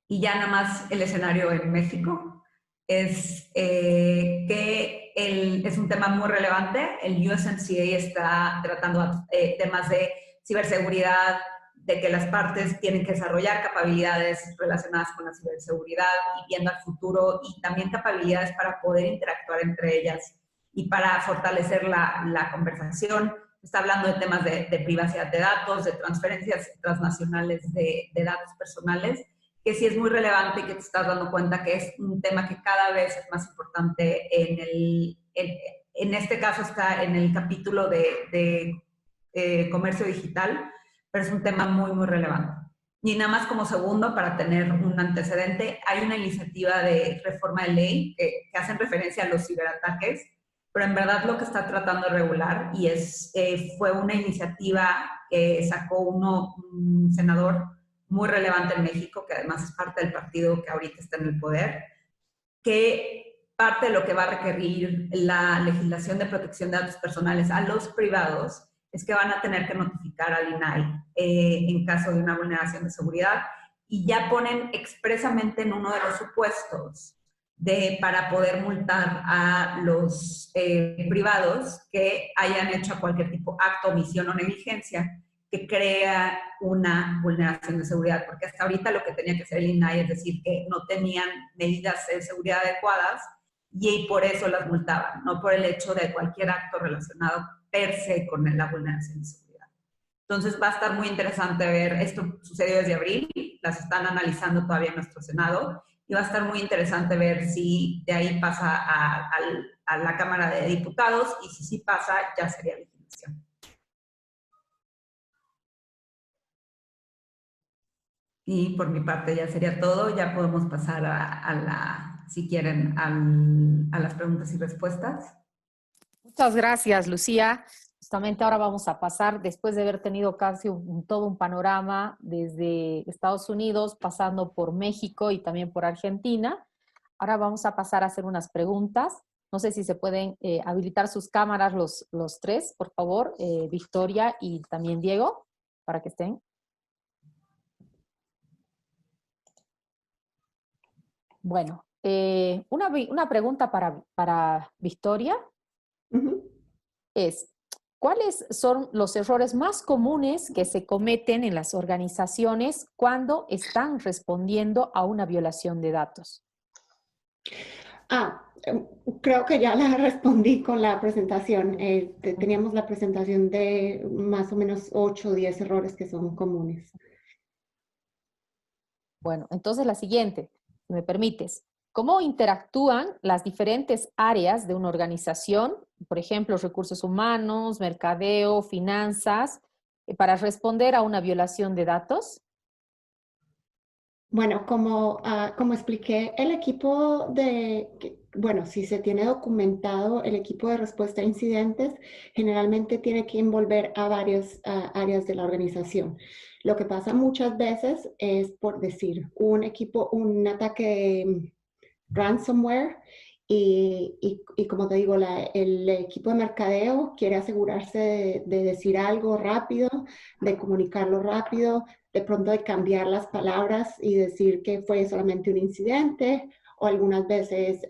Y ya nada más el escenario en México es que es un tema muy relevante. El USMCA está tratando temas de ciberseguridad, de que las partes tienen que desarrollar capacidades relacionadas con la ciberseguridad y viendo al futuro, y también capacidades para poder interactuar entre ellas y para fortalecer la conversación. Está hablando de temas de privacidad de datos, de transferencias transnacionales de datos personales, que sí es muy relevante y que te estás dando cuenta que es un tema que cada vez es más importante. En este caso está en el capítulo de comercio digital, pero es un tema muy, muy relevante. Y nada más como segundo, para tener un antecedente, hay una iniciativa de reforma de ley que hacen referencia a los ciberataques, pero en verdad lo que está tratando de regular, y fue una iniciativa que sacó un senador muy relevante en México, que además es parte del partido que ahorita está en el poder, que parte de lo que va a requerir la legislación de protección de datos personales a los privados es que van a tener que notificar al INAI en caso de una vulneración de seguridad, y ya ponen expresamente en uno de los supuestos para poder multar a los privados que hayan hecho cualquier tipo acto, omisión o negligencia que crea una vulneración de seguridad, porque hasta ahorita lo que tenía que hacer el INAI es decir que no tenían medidas de seguridad adecuadas y por eso las multaban, no por el hecho de cualquier acto relacionado per se con la vulneración de seguridad. Entonces va a estar muy interesante ver, esto sucedió desde abril, las están analizando todavía en nuestro Senado, y va a estar muy interesante ver si de ahí pasa a la Cámara de Diputados, y si sí pasa, ya sería legislación. Y por mi parte ya sería todo. Ya podemos pasar si quieren, a las preguntas y respuestas. Muchas gracias, Lucía. Justamente ahora vamos a pasar, después de haber tenido casi todo un panorama desde Estados Unidos, pasando por México y también por Argentina, ahora vamos a pasar a hacer unas preguntas. No sé si se pueden habilitar sus cámaras los tres, por favor, Victoria y también Diego, para que estén. Bueno, una pregunta para Victoria es, ¿cuáles son los errores más comunes que se cometen en las organizaciones cuando están respondiendo a una violación de datos? Creo que ya la respondí con la presentación. Teníamos la presentación de más o menos 8 o 10 errores que son comunes. Bueno, entonces la siguiente, si me permites. ¿Cómo interactúan las diferentes áreas de una organización, por ejemplo, recursos humanos, mercadeo, finanzas, para responder a una violación de datos? Bueno, como expliqué, el equipo bueno, si se tiene documentado el equipo de respuesta a incidentes, generalmente tiene que envolver a varias áreas de la organización. Lo que pasa muchas veces es, por decir, un ataque de ransomware y como te digo, el equipo de mercadeo quiere asegurarse de decir algo rápido, de comunicarlo rápido, de pronto de cambiar las palabras y decir que fue solamente un incidente, o algunas veces,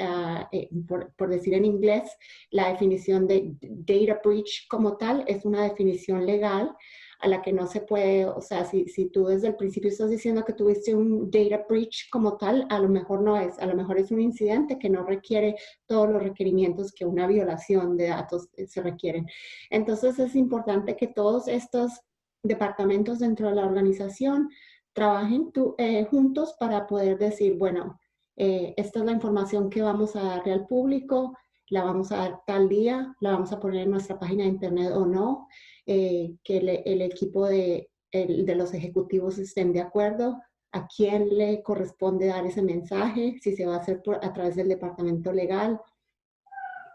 por decir en inglés, la definición de data breach como tal es una definición legal a la que no se puede, o sea, si tú desde el principio estás diciendo que tuviste un data breach como tal, a lo mejor no es, a lo mejor es un incidente que no requiere todos los requerimientos que una violación de datos se requieren. Entonces es importante que todos estos departamentos dentro de la organización trabajen juntos para poder decir, bueno, esta es la información que vamos a darle al público, la vamos a dar tal día, la vamos a poner en nuestra página de internet o no, que el equipo de los ejecutivos estén de acuerdo, a quién le corresponde dar ese mensaje, si se va a hacer a través del departamento legal,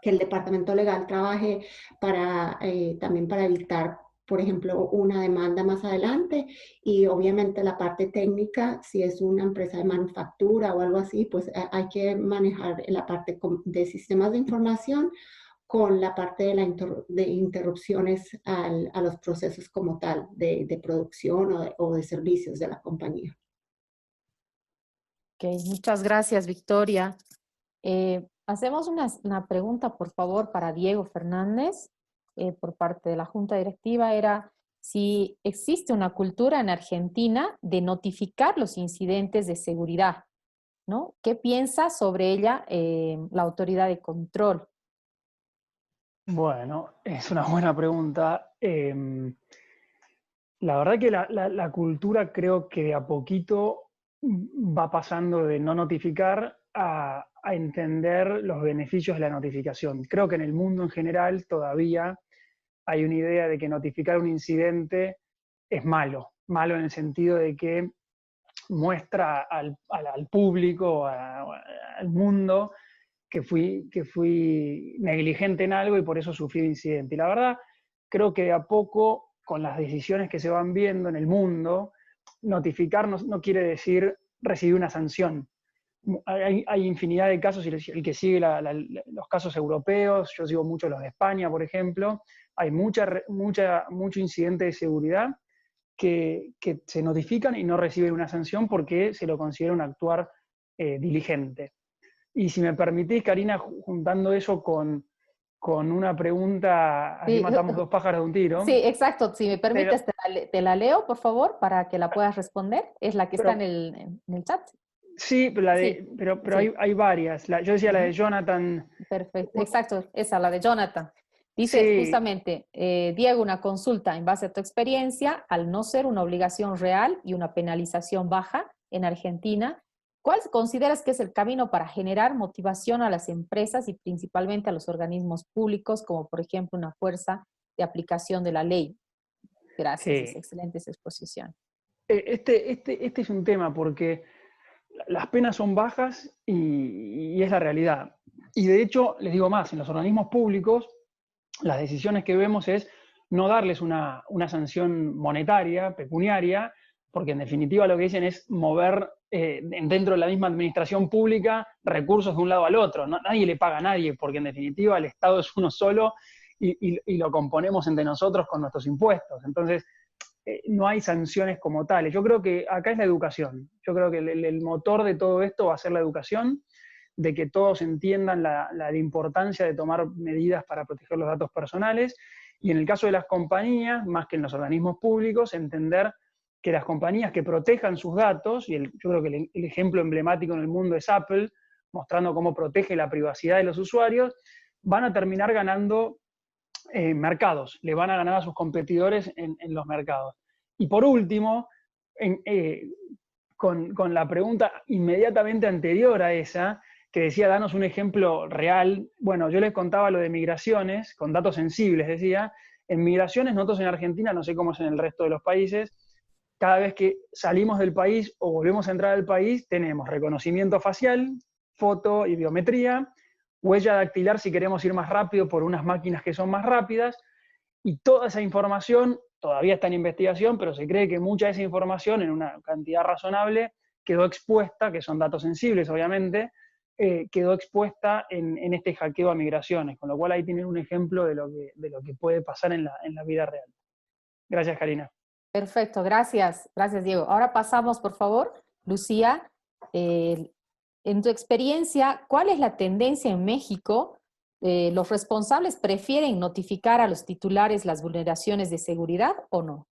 que el departamento legal trabaje también para evitar, por ejemplo, una demanda más adelante, y obviamente la parte técnica, si es una empresa de manufactura o algo así, pues hay que manejar la parte de sistemas de información con la parte de interrupciones a los procesos como tal, de producción o de servicios de la compañía. Ok, muchas gracias, Victoria. Hacemos una pregunta, por favor, para Diego Fernández, por parte de la Junta Directiva. Era si existe una cultura en Argentina de notificar los incidentes de seguridad, ¿no? ¿Qué piensa sobre ella la autoridad de control? Bueno, es una buena pregunta. La verdad que la cultura creo que de a poquito va pasando de no notificar a entender los beneficios de la notificación. Creo que en el mundo en general todavía hay una idea de que notificar un incidente es malo. Malo en el sentido de que muestra al público, al mundo, que fui negligente en algo y por eso sufrí el incidente. Y la verdad, creo que de a poco, con las decisiones que se van viendo en el mundo, notificar no quiere decir recibir una sanción. Hay infinidad de casos, y el que sigue los casos europeos, yo sigo mucho los de España, por ejemplo, hay mucho incidente de seguridad que se notifican y no reciben una sanción porque se lo considera un actuar diligente. Y si me permitís, Karina, juntando eso con una pregunta, así Sí, matamos dos pájaros de un tiro. sí, exacto. Si me Pero, permites, te la leo, por favor, para que la puedas responder. Es la que está pero en el chat. sí, Sí, pero sí. hay varias. Yo decía la de Ujú. Jonathan. Perfecto, exacto, esa, la de Jonathan. Dice Sí, justamente, Diego, una consulta en base a tu experiencia, al no ser una obligación real y una penalización baja en Argentina, ¿cuál consideras que es el camino para generar motivación a las empresas y principalmente a los organismos públicos, como por ejemplo una fuerza de aplicación de la ley? Gracias, es sí. excelente esa exposición. Este es un tema porque las penas son bajas y es la realidad. Y de hecho, les digo más, en los organismos públicos, las decisiones que vemos es no darles una sanción monetaria, pecuniaria, porque en definitiva lo que dicen es mover dentro de la misma administración pública recursos de un lado al otro. Nadie le paga a nadie, porque en definitiva el Estado es uno solo y lo componemos entre nosotros con nuestros impuestos. Entonces, no hay sanciones como tales. Yo creo que acá es la educación. Yo creo que el motor de todo esto va a ser la educación, de que todos entiendan la importancia de tomar medidas para proteger los datos personales y en el caso de las compañías, más que en los organismos públicos, entender que las compañías que protejan sus datos, y yo creo que el ejemplo emblemático en el mundo es Apple, mostrando cómo protege la privacidad de los usuarios, van a terminar ganando mercados, le van a ganar a sus competidores en los mercados. Y por último, con la pregunta inmediatamente anterior a esa, que decía, danos un ejemplo real. Bueno, yo les contaba lo de migraciones, con datos sensibles, decía. En migraciones, nosotros en Argentina, no sé cómo es en el resto de los países, cada vez que salimos del país o volvemos a entrar al país, tenemos reconocimiento facial, foto y biometría, huella dactilar si queremos ir más rápido por unas máquinas que son más rápidas, y toda esa información todavía está en investigación, pero se cree que mucha de esa información, en una cantidad razonable, quedó expuesta, que son datos sensibles obviamente, quedó expuesta en este hackeo a migraciones, con lo cual ahí tienen un ejemplo de lo que puede pasar en la vida real. Gracias, Karina. Perfecto, gracias. Gracias, Diego. Ahora pasamos, por favor, Lucía, en tu experiencia, ¿cuál es la tendencia en México? ¿Los responsables prefieren notificar a los titulares las vulneraciones de seguridad o no?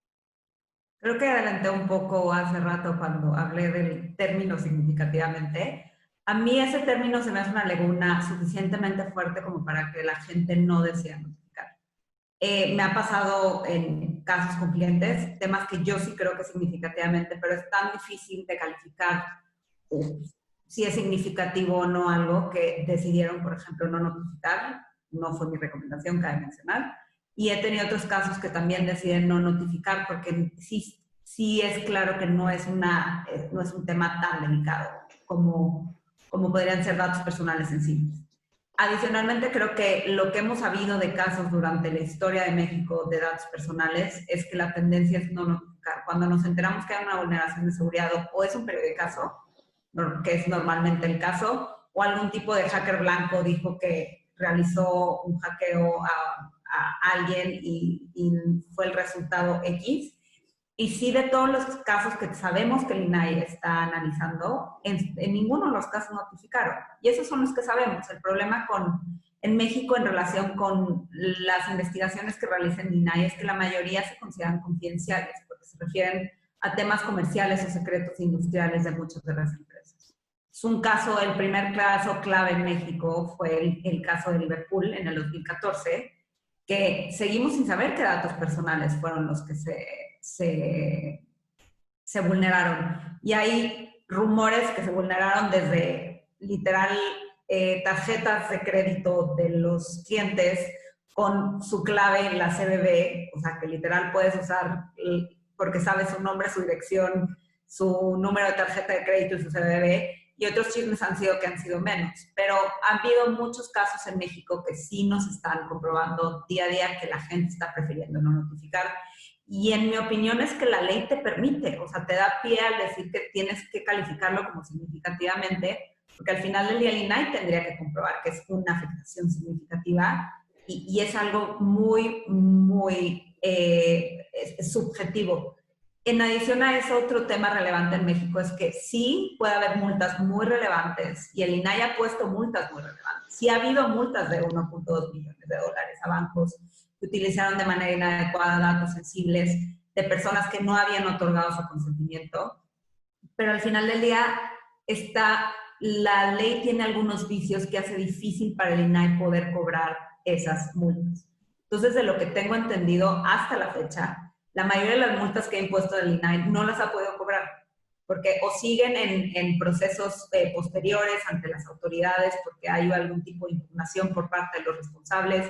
Creo que adelanté un poco hace rato cuando hablé del término significativamente. A mí ese término se me hace una laguna suficientemente fuerte como para que la gente no desea notificar. Me ha pasado en casos con clientes, temas que yo sí creo que significativamente, pero es tan difícil de calificar si es significativo o no algo que decidieron, por ejemplo, no notificar. No fue mi recomendación, cabe mencionar. Y he tenido otros casos que también deciden no notificar porque sí es claro que no es un tema tan delicado como podrían ser datos personales sensibles. Adicionalmente, creo que lo que hemos sabido de casos durante la historia de México de datos personales es que la tendencia es no notificar. Cuando nos enteramos que hay una vulneración de seguridad o es un periodicazo, que es normalmente el caso, o algún tipo de hacker blanco dijo que realizó un hackeo a alguien y fue el resultado X. Y sí, de todos los casos que sabemos que el INAI está analizando, en ninguno de los casos notificaron. Y esos son los que sabemos. El problema en México en relación con las investigaciones que realiza el INAI es que la mayoría se consideran confidenciales porque se refieren a temas comerciales o secretos industriales de muchas de las empresas. Es un caso, el primer caso clave en México fue el caso de Liverpool en el 2014, que seguimos sin saber qué datos personales fueron los que se vulneraron. Y hay rumores que se vulneraron desde literal tarjetas de crédito de los clientes con su clave en la CBB, o sea que literal puedes usar, porque sabes su nombre, su dirección, su número de tarjeta de crédito y su CBB, y otros chismes han sido menos. Pero han habido muchos casos en México que sí nos están comprobando día a día que la gente está prefiriendo no notificar. Y en mi opinión es que la ley te permite, o sea, te da pie al decir que tienes que calificarlo como significativamente, porque al final del día el INAI tendría que comprobar que es una afectación significativa y es algo muy, muy subjetivo. En adición a eso, otro tema relevante en México es que sí puede haber multas muy relevantes y el INAI ha puesto multas muy relevantes. Sí ha habido multas de 1.2 millones de dólares a bancos que utilizaron de manera inadecuada datos sensibles de personas que no habían otorgado su consentimiento. Pero al final del día, la ley tiene algunos vicios que hace difícil para el INAI poder cobrar esas multas. Entonces, de lo que tengo entendido hasta la fecha, la mayoría de las multas que ha impuesto el INAI no las ha podido cobrar, porque o siguen en procesos posteriores ante las autoridades porque hay algún tipo de impugnación por parte de los responsables,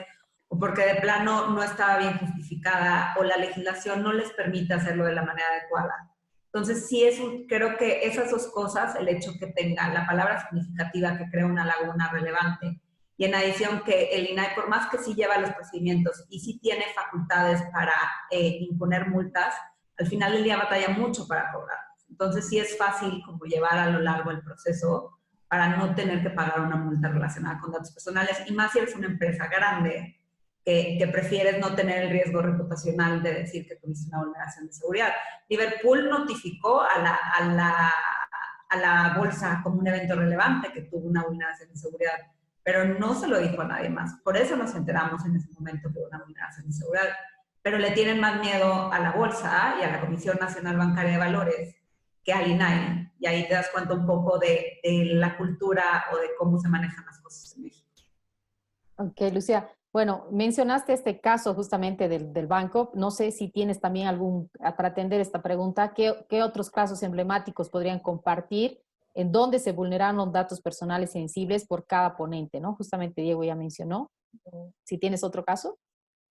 o porque de plano no estaba bien justificada, o la legislación no les permite hacerlo de la manera adecuada. Entonces, sí, creo que esas dos cosas, el hecho que tenga la palabra significativa que crea una laguna relevante, y en adición que el INAI, por más que sí lleva los procedimientos y sí tiene facultades para imponer multas, al final del día batalla mucho para cobrar. Entonces, sí es fácil como llevar a lo largo el proceso para no tener que pagar una multa relacionada con datos personales, y más si eres una empresa grande, que prefieres no tener el riesgo reputacional de decir que tuviste una vulneración de seguridad. Liverpool notificó a la bolsa como un evento relevante que tuvo una vulneración de seguridad, pero no se lo dijo a nadie más. Por eso nos enteramos en ese momento que hubo una vulneración de seguridad. Pero le tienen más miedo a la bolsa y a la Comisión Nacional Bancaria de Valores que al INAI. Y ahí te das cuenta un poco de la cultura o de cómo se manejan las cosas en México. Ok, Lucía. Bueno, mencionaste este caso justamente del banco. No sé si tienes también para atender esta pregunta, ¿qué otros casos emblemáticos podrían compartir en donde se vulneraron datos personales sensibles por cada ponente, ¿no? Justamente Diego ya mencionó. Si tienes otro caso.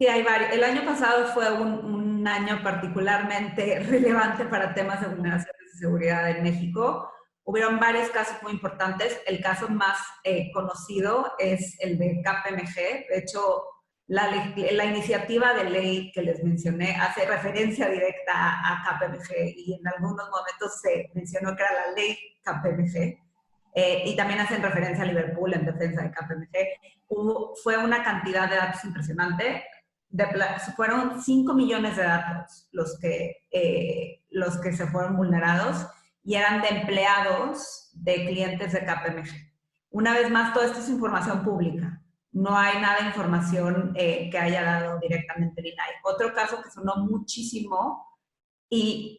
Sí, hay varios. El año pasado fue un año particularmente relevante para temas de vulneraciones de seguridad en México. Hubieron varios casos muy importantes. El caso más conocido es el de KPMG. De hecho, la iniciativa de ley que les mencioné hace referencia directa a KPMG y en algunos momentos se mencionó que era la ley KPMG. Y también hacen referencia a Liverpool en defensa de KPMG. Fue una cantidad de datos impresionante. Fueron 5 millones de datos los que se fueron vulnerados y eran de empleados de clientes de KPMG. Una vez más, todo esto es información pública. No hay nada de información que haya dado directamente el INAI. Otro caso que sonó muchísimo y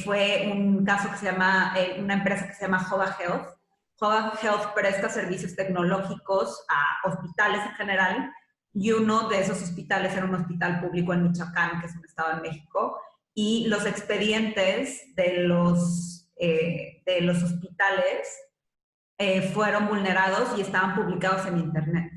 fue un caso que se llama, una empresa que se llama Jova Health. Jova Health presta servicios tecnológicos a hospitales en general, y uno de esos hospitales era un hospital público en Michoacán, que es un estado en México, y los expedientes de los hospitales fueron vulnerados y estaban publicados en Internet.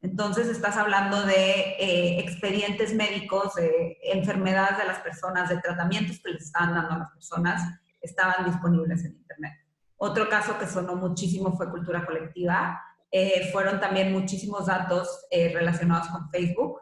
Entonces estás hablando de expedientes médicos, de enfermedades de las personas, de tratamientos que les estaban dando a las personas, estaban disponibles en Internet. Otro caso que sonó muchísimo fue cultura colectiva. Fueron también muchísimos datos relacionados con Facebook,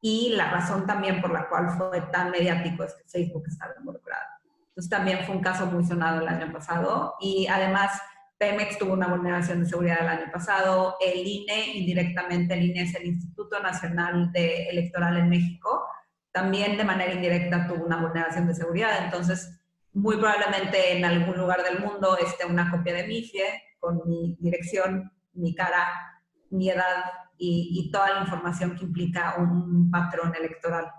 y la razón también por la cual fue tan mediático es que Facebook estaba involucrado. Entonces también fue un caso muy sonado el año pasado, y además Pemex tuvo una vulneración de seguridad el año pasado. El INE, indirectamente, el INE es el Instituto Nacional Electoral en México, también de manera indirecta tuvo una vulneración de seguridad. Entonces, muy probablemente en algún lugar del mundo esté una copia de mi IFE con mi dirección, mi cara, mi edad y toda la información que implica un patrón electoral.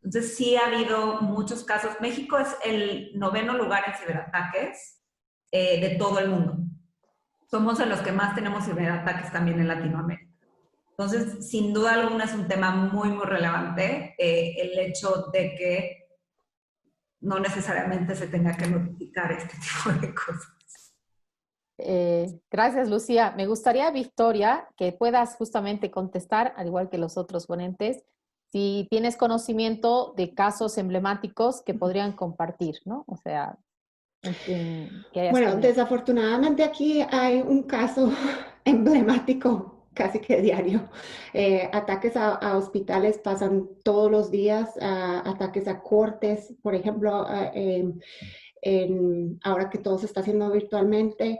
Entonces, sí ha habido muchos casos. México es el 9º lugar en ciberataques de todo el mundo. Somos de los que más tenemos ciberataques también en Latinoamérica. Entonces, sin duda alguna es un tema muy, muy relevante el hecho de que no necesariamente se tenga que notificar este tipo de cosas. Gracias, Lucía. Me gustaría, Victoria, que puedas justamente contestar, al igual que los otros ponentes, si tienes conocimiento de casos emblemáticos que podrían compartir, ¿no? O sea, bueno, desafortunadamente aquí hay un caso emblemático casi que diario. Ataques a hospitales pasan todos los días, ataques a cortes, por ejemplo, ahora que todo se está haciendo virtualmente.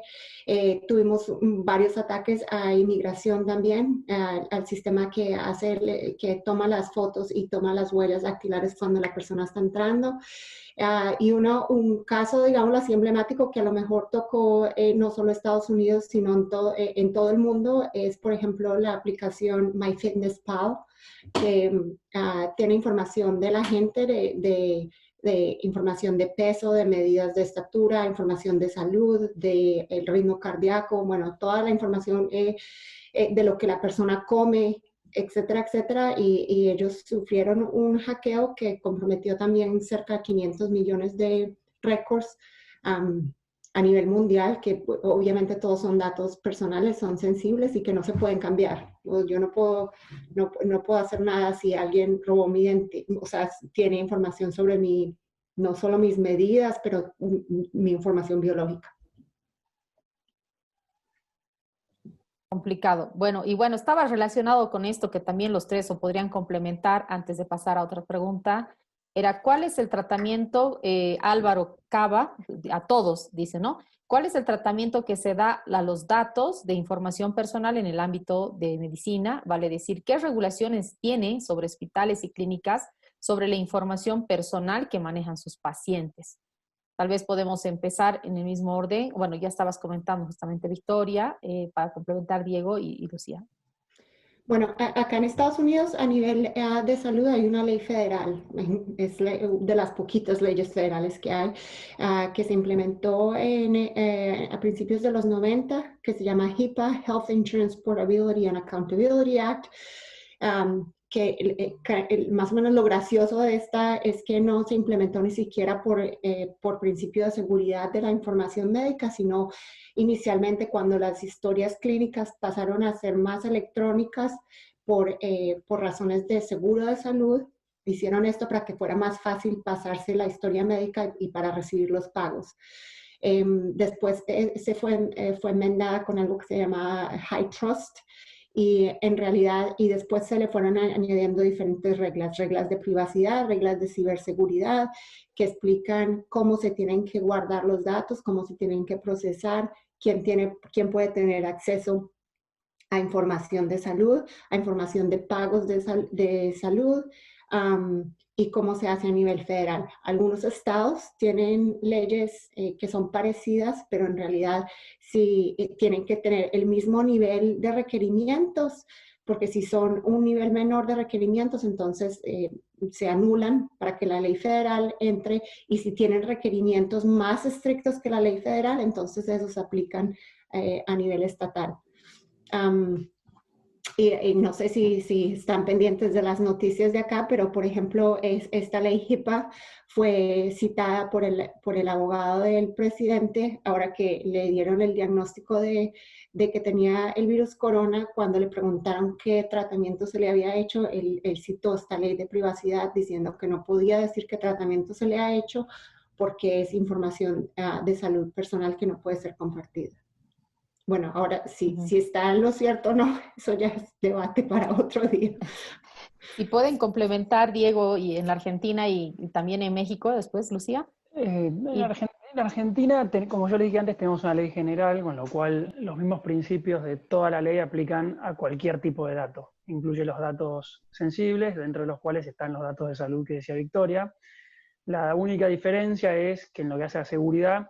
Tuvimos varios ataques a inmigración también, al sistema que toma las fotos y toma las huellas dactilares cuando la persona está entrando. Y un caso, digámoslo así, emblemático que a lo mejor tocó no solo Estados Unidos, sino en todo el mundo, es, por ejemplo, la aplicación MyFitnessPal, que tiene información de la gente, de información de peso, de medidas de estatura, información de salud, del ritmo cardíaco, bueno, toda la información de lo que la persona come, etcétera, etcétera, y ellos sufrieron un hackeo que comprometió también cerca de 500 millones de récords a nivel mundial, que obviamente todos son datos personales, son sensibles y que no se pueden cambiar. Yo no puedo hacer nada si alguien robó mi identidad, o sea, tiene información sobre mí, no solo mis medidas, pero mi información biológica. Complicado. Bueno, estaba relacionado con esto que también los tres o podrían complementar antes de pasar a otra pregunta. Era, ¿cuál es el tratamiento, Álvaro Cava, a todos, dice, ¿no? ¿Cuál es el tratamiento que se da a los datos de información personal en el ámbito de medicina? Vale decir, ¿qué regulaciones tiene sobre hospitales y clínicas sobre la información personal que manejan sus pacientes? Tal vez podemos empezar en el mismo orden. Bueno, ya estabas comentando justamente, Victoria, para complementar Diego y Lucía. Bueno, acá en Estados Unidos a nivel de salud hay una ley federal, es de las poquitas leyes federales que hay, que se implementó a principios de los 90, que se llama HIPAA, Health Insurance Portability and Accountability Act. Más o menos lo gracioso de esta es que no se implementó ni siquiera por principio de seguridad de la información médica, sino inicialmente cuando las historias clínicas pasaron a ser más electrónicas, por razones de seguro de salud. Hicieron esto para que fuera más fácil pasarse la historia médica y para recibir los pagos. Después fue enmendada con algo que se llama High Trust, y en realidad, y después se le fueron añadiendo diferentes reglas de privacidad, reglas de ciberseguridad, que explican cómo se tienen que guardar los datos, cómo se tienen que procesar, quién puede tener acceso a información de salud, a información de pagos de salud, y cómo se hace a nivel federal. Algunos estados tienen leyes que son parecidas, pero en realidad sí tienen que tener el mismo nivel de requerimientos, porque si son un nivel menor de requerimientos, entonces se anulan para que la ley federal entre, y si tienen requerimientos más estrictos que la ley federal, entonces esos se aplican a nivel estatal. Y no sé si están pendientes de las noticias de acá, pero por ejemplo, esta ley HIPAA fue citada por el abogado del presidente, ahora que le dieron el diagnóstico de que tenía el virus corona. Cuando le preguntaron qué tratamiento se le había hecho, él citó esta ley de privacidad diciendo que no podía decir qué tratamiento se le ha hecho porque es información de salud personal que no puede ser compartida. Bueno, ahora sí, si está en lo cierto o no, eso ya es debate para otro día. ¿Y pueden complementar, Diego, y en la Argentina y también en México después, Lucía? En Argentina, como yo le dije antes, tenemos una ley general, con lo cual los mismos principios de toda la ley aplican a cualquier tipo de dato. Incluye los datos sensibles, dentro de los cuales están los datos de salud que decía Victoria. La única diferencia es que en lo que hace a seguridad,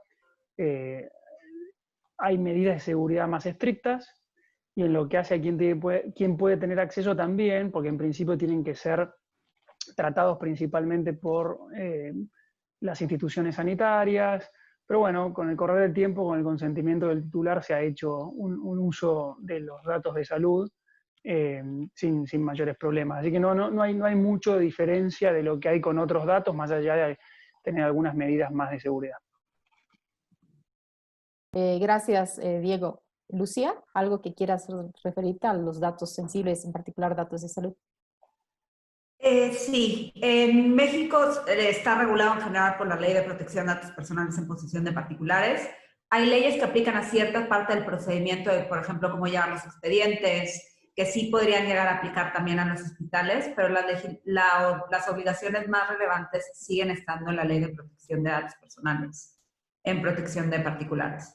hay medidas de seguridad más estrictas, y en lo que hace a quién puede tener acceso también, porque en principio tienen que ser tratados principalmente por las instituciones sanitarias, pero bueno, con el correr del tiempo, con el consentimiento del titular, se ha hecho un uso de los datos de salud sin mayores problemas. Así que no hay mucho de diferencia de lo que hay con otros datos, más allá de tener algunas medidas más de seguridad. Gracias, Diego. Lucía, ¿algo que quieras referirte a los datos sensibles, en particular datos de salud? Sí, en México está regulado en general por la Ley de Protección de Datos Personales en posesión de particulares. Hay leyes que aplican a cierta parte del procedimiento, de, por ejemplo, cómo llevan los expedientes, que sí podrían llegar a aplicar también a los hospitales, pero las obligaciones más relevantes siguen estando en la Ley de Protección de Datos Personales, en protección de particulares.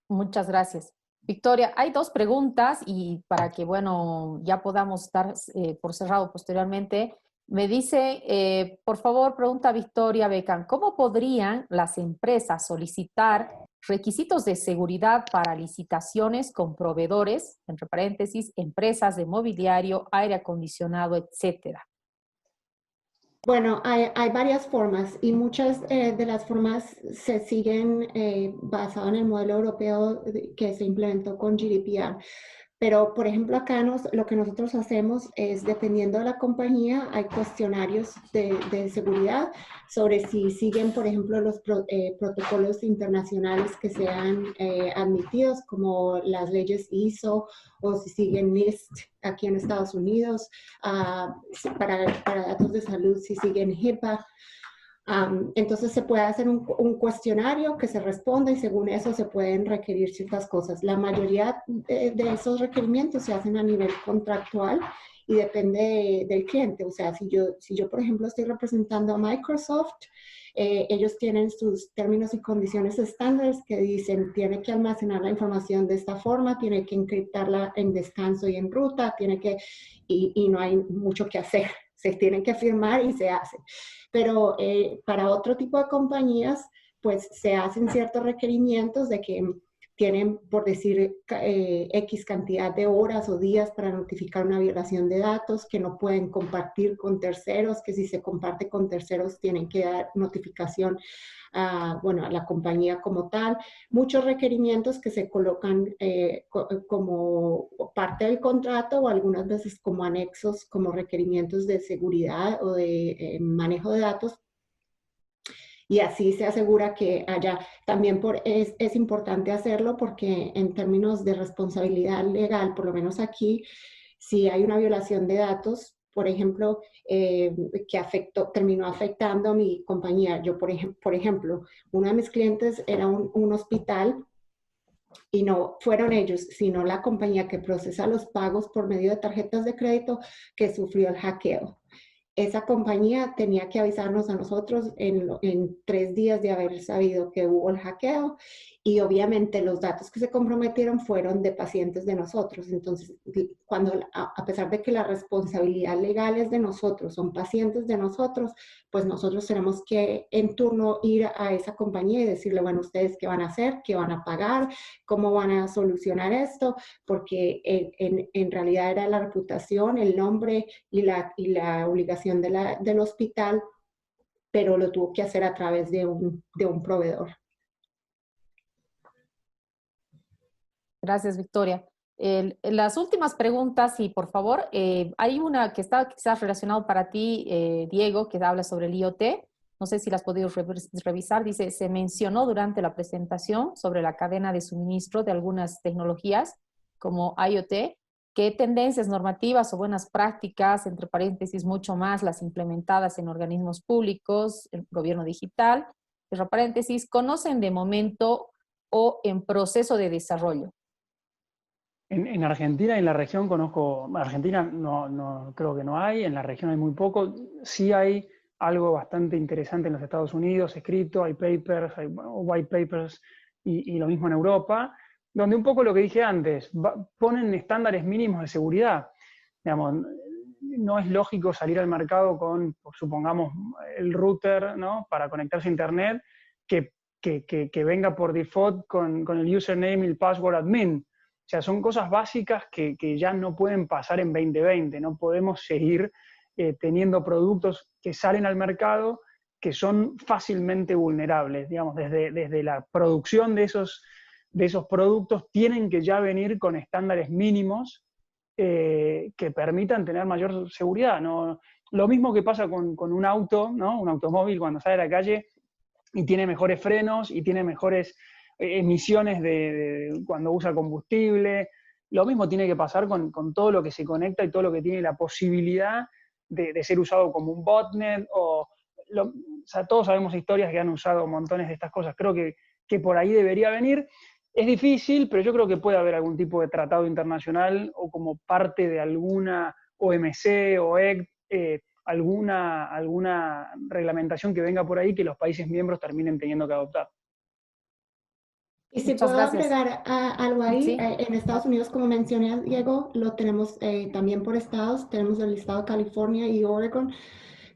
Muchas gracias. Victoria, hay dos preguntas y para que, bueno, ya podamos dar por cerrado posteriormente. Me dice, por favor, pregunta Victoria Beckham, ¿cómo podrían las empresas solicitar requisitos de seguridad para licitaciones con proveedores, entre paréntesis, empresas de mobiliario, aire acondicionado, etcétera? Bueno, hay varias formas, y muchas de las formas se siguen basado en el modelo europeo que se implementó con GDPR. Pero, por ejemplo, acá lo que nosotros hacemos es, dependiendo de la compañía, hay cuestionarios de seguridad sobre si siguen, por ejemplo, los protocolos internacionales que sean admitidos, como las leyes ISO, o si siguen NIST aquí en Estados Unidos, para datos de salud, si siguen HIPAA. Entonces se puede hacer un cuestionario que se responda, y según eso se pueden requerir ciertas cosas. La mayoría de esos requerimientos se hacen a nivel contractual y depende del cliente. O sea, si yo, por ejemplo, estoy representando a Microsoft, ellos tienen sus términos y condiciones estándares que dicen: tiene que almacenar la información de esta forma, tiene que encriptarla en descanso y en ruta, y no hay mucho que hacer. Se tienen que firmar y se hace. Pero para otro tipo de compañías, pues se hacen ciertos requerimientos de que tienen, por decir, X cantidad de horas o días para notificar una violación de datos, que no pueden compartir con terceros, que si se comparte con terceros tienen que dar notificación a la compañía como tal. Muchos requerimientos que se colocan como parte del contrato, o algunas veces como anexos, como requerimientos de seguridad o de manejo de datos. Y así se asegura que haya, también es importante hacerlo porque en términos de responsabilidad legal, por lo menos aquí, si hay una violación de datos, por ejemplo, que terminó afectando a mi compañía. Yo, por ejemplo, uno de mis clientes era un hospital y no fueron ellos, sino la compañía que procesa los pagos por medio de tarjetas de crédito que sufrió el hackeo. Esa compañía tenía que avisarnos a nosotros en 3 días de haber sabido que hubo el hackeo y obviamente los datos que se comprometieron fueron de pacientes de nosotros. Entonces, a pesar de que la responsabilidad legal es de nosotros, son pacientes de nosotros, pues nosotros tenemos que en turno ir a esa compañía y decirle, bueno, ustedes qué van a hacer, qué van a pagar, cómo van a solucionar esto, porque en realidad era la reputación, el nombre y la obligación del hospital, pero lo tuvo que hacer a través de un proveedor. Gracias, Victoria. Las últimas preguntas, y por favor, hay una que está quizás relacionado para ti, Diego, que habla sobre el IoT. No sé si las has podido revisar. Dice, se mencionó durante la presentación sobre la cadena de suministro de algunas tecnologías como IoT. ¿Qué tendencias normativas o buenas prácticas, entre paréntesis, mucho más las implementadas en organismos públicos, el gobierno digital, cierro paréntesis, conocen de momento o en proceso de desarrollo? En Argentina y en la región conozco, Argentina no creo que no hay, en la región hay muy poco, sí hay algo bastante interesante en los Estados Unidos escrito, hay papers, hay white papers y lo mismo en Europa, donde un poco lo que dije antes, ponen estándares mínimos de seguridad. Digamos, no es lógico salir al mercado con, supongamos, el router, ¿no?, para conectarse a internet, que venga por default con el username y el password admin. O sea, son cosas básicas que ya no pueden pasar en 2020. No podemos seguir teniendo productos que salen al mercado que son fácilmente vulnerables. Digamos, desde la producción de esos productos tienen que ya venir con estándares mínimos que permitan tener mayor seguridad. ¿No? Lo mismo que pasa con un auto, ¿no? Un automóvil cuando sale a la calle y tiene mejores frenos y tiene mejores emisiones de cuando usa combustible. Lo mismo tiene que pasar con todo lo que se conecta y todo lo que tiene la posibilidad de ser usado como un botnet. O sea, todos sabemos historias que han usado montones de estas cosas. Creo que por ahí debería venir. Es difícil, pero yo creo que puede haber algún tipo de tratado internacional o como parte de alguna OMC o ECT, alguna reglamentación que venga por ahí que los países miembros terminen teniendo que adoptar. Y si Muchas puedo gracias. agregar algo ahí, Sí. en Estados Unidos, como mencioné, Diego, lo tenemos también por estados. Tenemos el estado de California y Oregon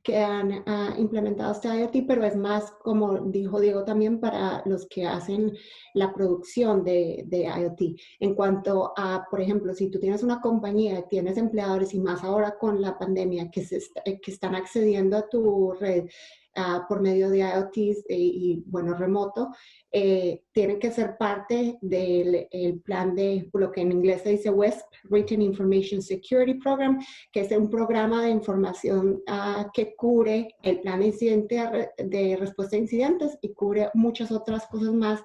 que han implementado este IoT, pero es más, como dijo Diego, también para los que hacen la producción de IoT. En cuanto a, por ejemplo, si tú tienes una compañía, tienes empleadores y más ahora con la pandemia que están accediendo a tu red por medio de IoTs y bueno, remoto, tienen que ser parte del plan de lo que en inglés se dice WISP, Written Information Security Program, que es un programa de información que cubre el plan de respuesta a incidentes y cubre muchas otras cosas más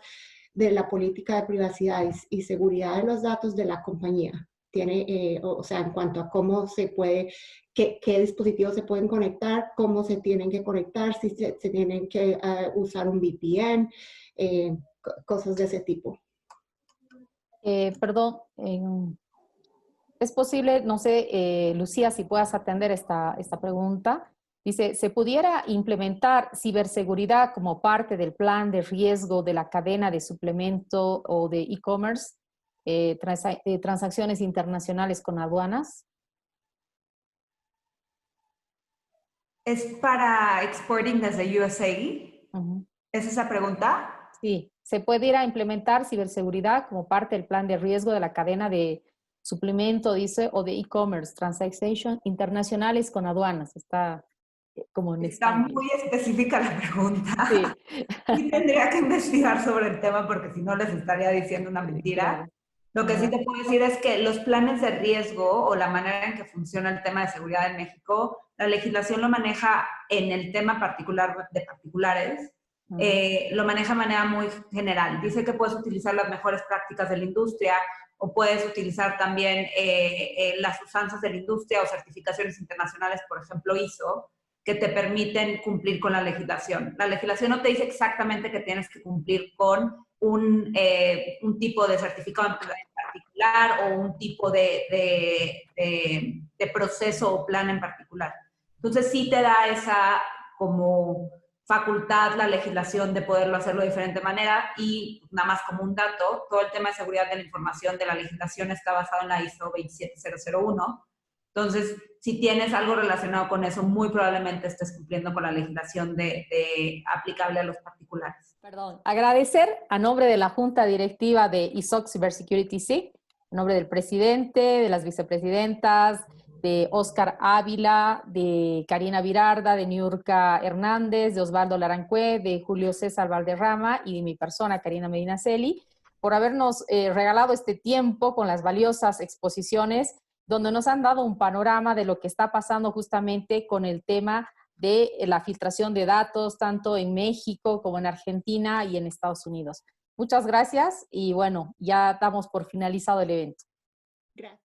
de la política de privacidad y seguridad de los datos de la compañía. Tiene, o sea, en cuanto a cómo se puede, qué dispositivos se pueden conectar, cómo se tienen que conectar, si se tienen que usar un VPN, cosas de ese tipo. Perdón, es posible, no sé, Lucía, si puedas atender esta pregunta. Dice, ¿se pudiera implementar ciberseguridad como parte del plan de riesgo de la cadena de suplemento o de e-commerce, transacciones internacionales con aduanas? ¿Es para exporting desde USA? Uh-huh. ¿Es esa pregunta? Sí, ¿se pudiera implementar ciberseguridad como parte del plan de riesgo de la cadena de suplemento, dice, o de e-commerce, transacciones internacionales con aduanas? Está como en Está España. muy específica la pregunta. Sí. Y tendría que investigar sobre el tema porque si no les estaría diciendo una mentira. Claro. Lo que sí Ajá. te puedo decir es que los planes de riesgo o la manera en que funciona el tema de seguridad en México, la legislación lo maneja en el tema particular de particulares, lo maneja de manera muy general. Dice que puedes utilizar las mejores prácticas de la industria o puedes utilizar también las usanzas de la industria o certificaciones internacionales, por ejemplo ISO, que te permiten cumplir con la legislación. La legislación no te dice exactamente que tienes que cumplir con un tipo de certificado en particular o un tipo de proceso o plan en particular. Entonces sí te da esa como facultad la legislación de poderlo hacerlo de diferente manera. Y nada más como un dato, todo el tema de seguridad de la información de la legislación está basado en la ISO 27001. Entonces, si tienes algo relacionado con eso, muy probablemente estés cumpliendo con la legislación aplicable a los particulares. Perdón, agradecer a nombre de la Junta Directiva de ISOC Cybersecurity SIG, en nombre del presidente, de las vicepresidentas, de Oscar Ávila, de Karina Virarda, de Niurka Hernández, de Osvaldo Larancué, de Julio César Valderrama y de mi persona, Karina Medinaceli, por habernos regalado este tiempo con las valiosas exposiciones donde nos han dado un panorama de lo que está pasando justamente con el tema de la filtración de datos, tanto en México como en Argentina y en Estados Unidos. Muchas gracias y bueno, ya damos por finalizado el evento. Gracias.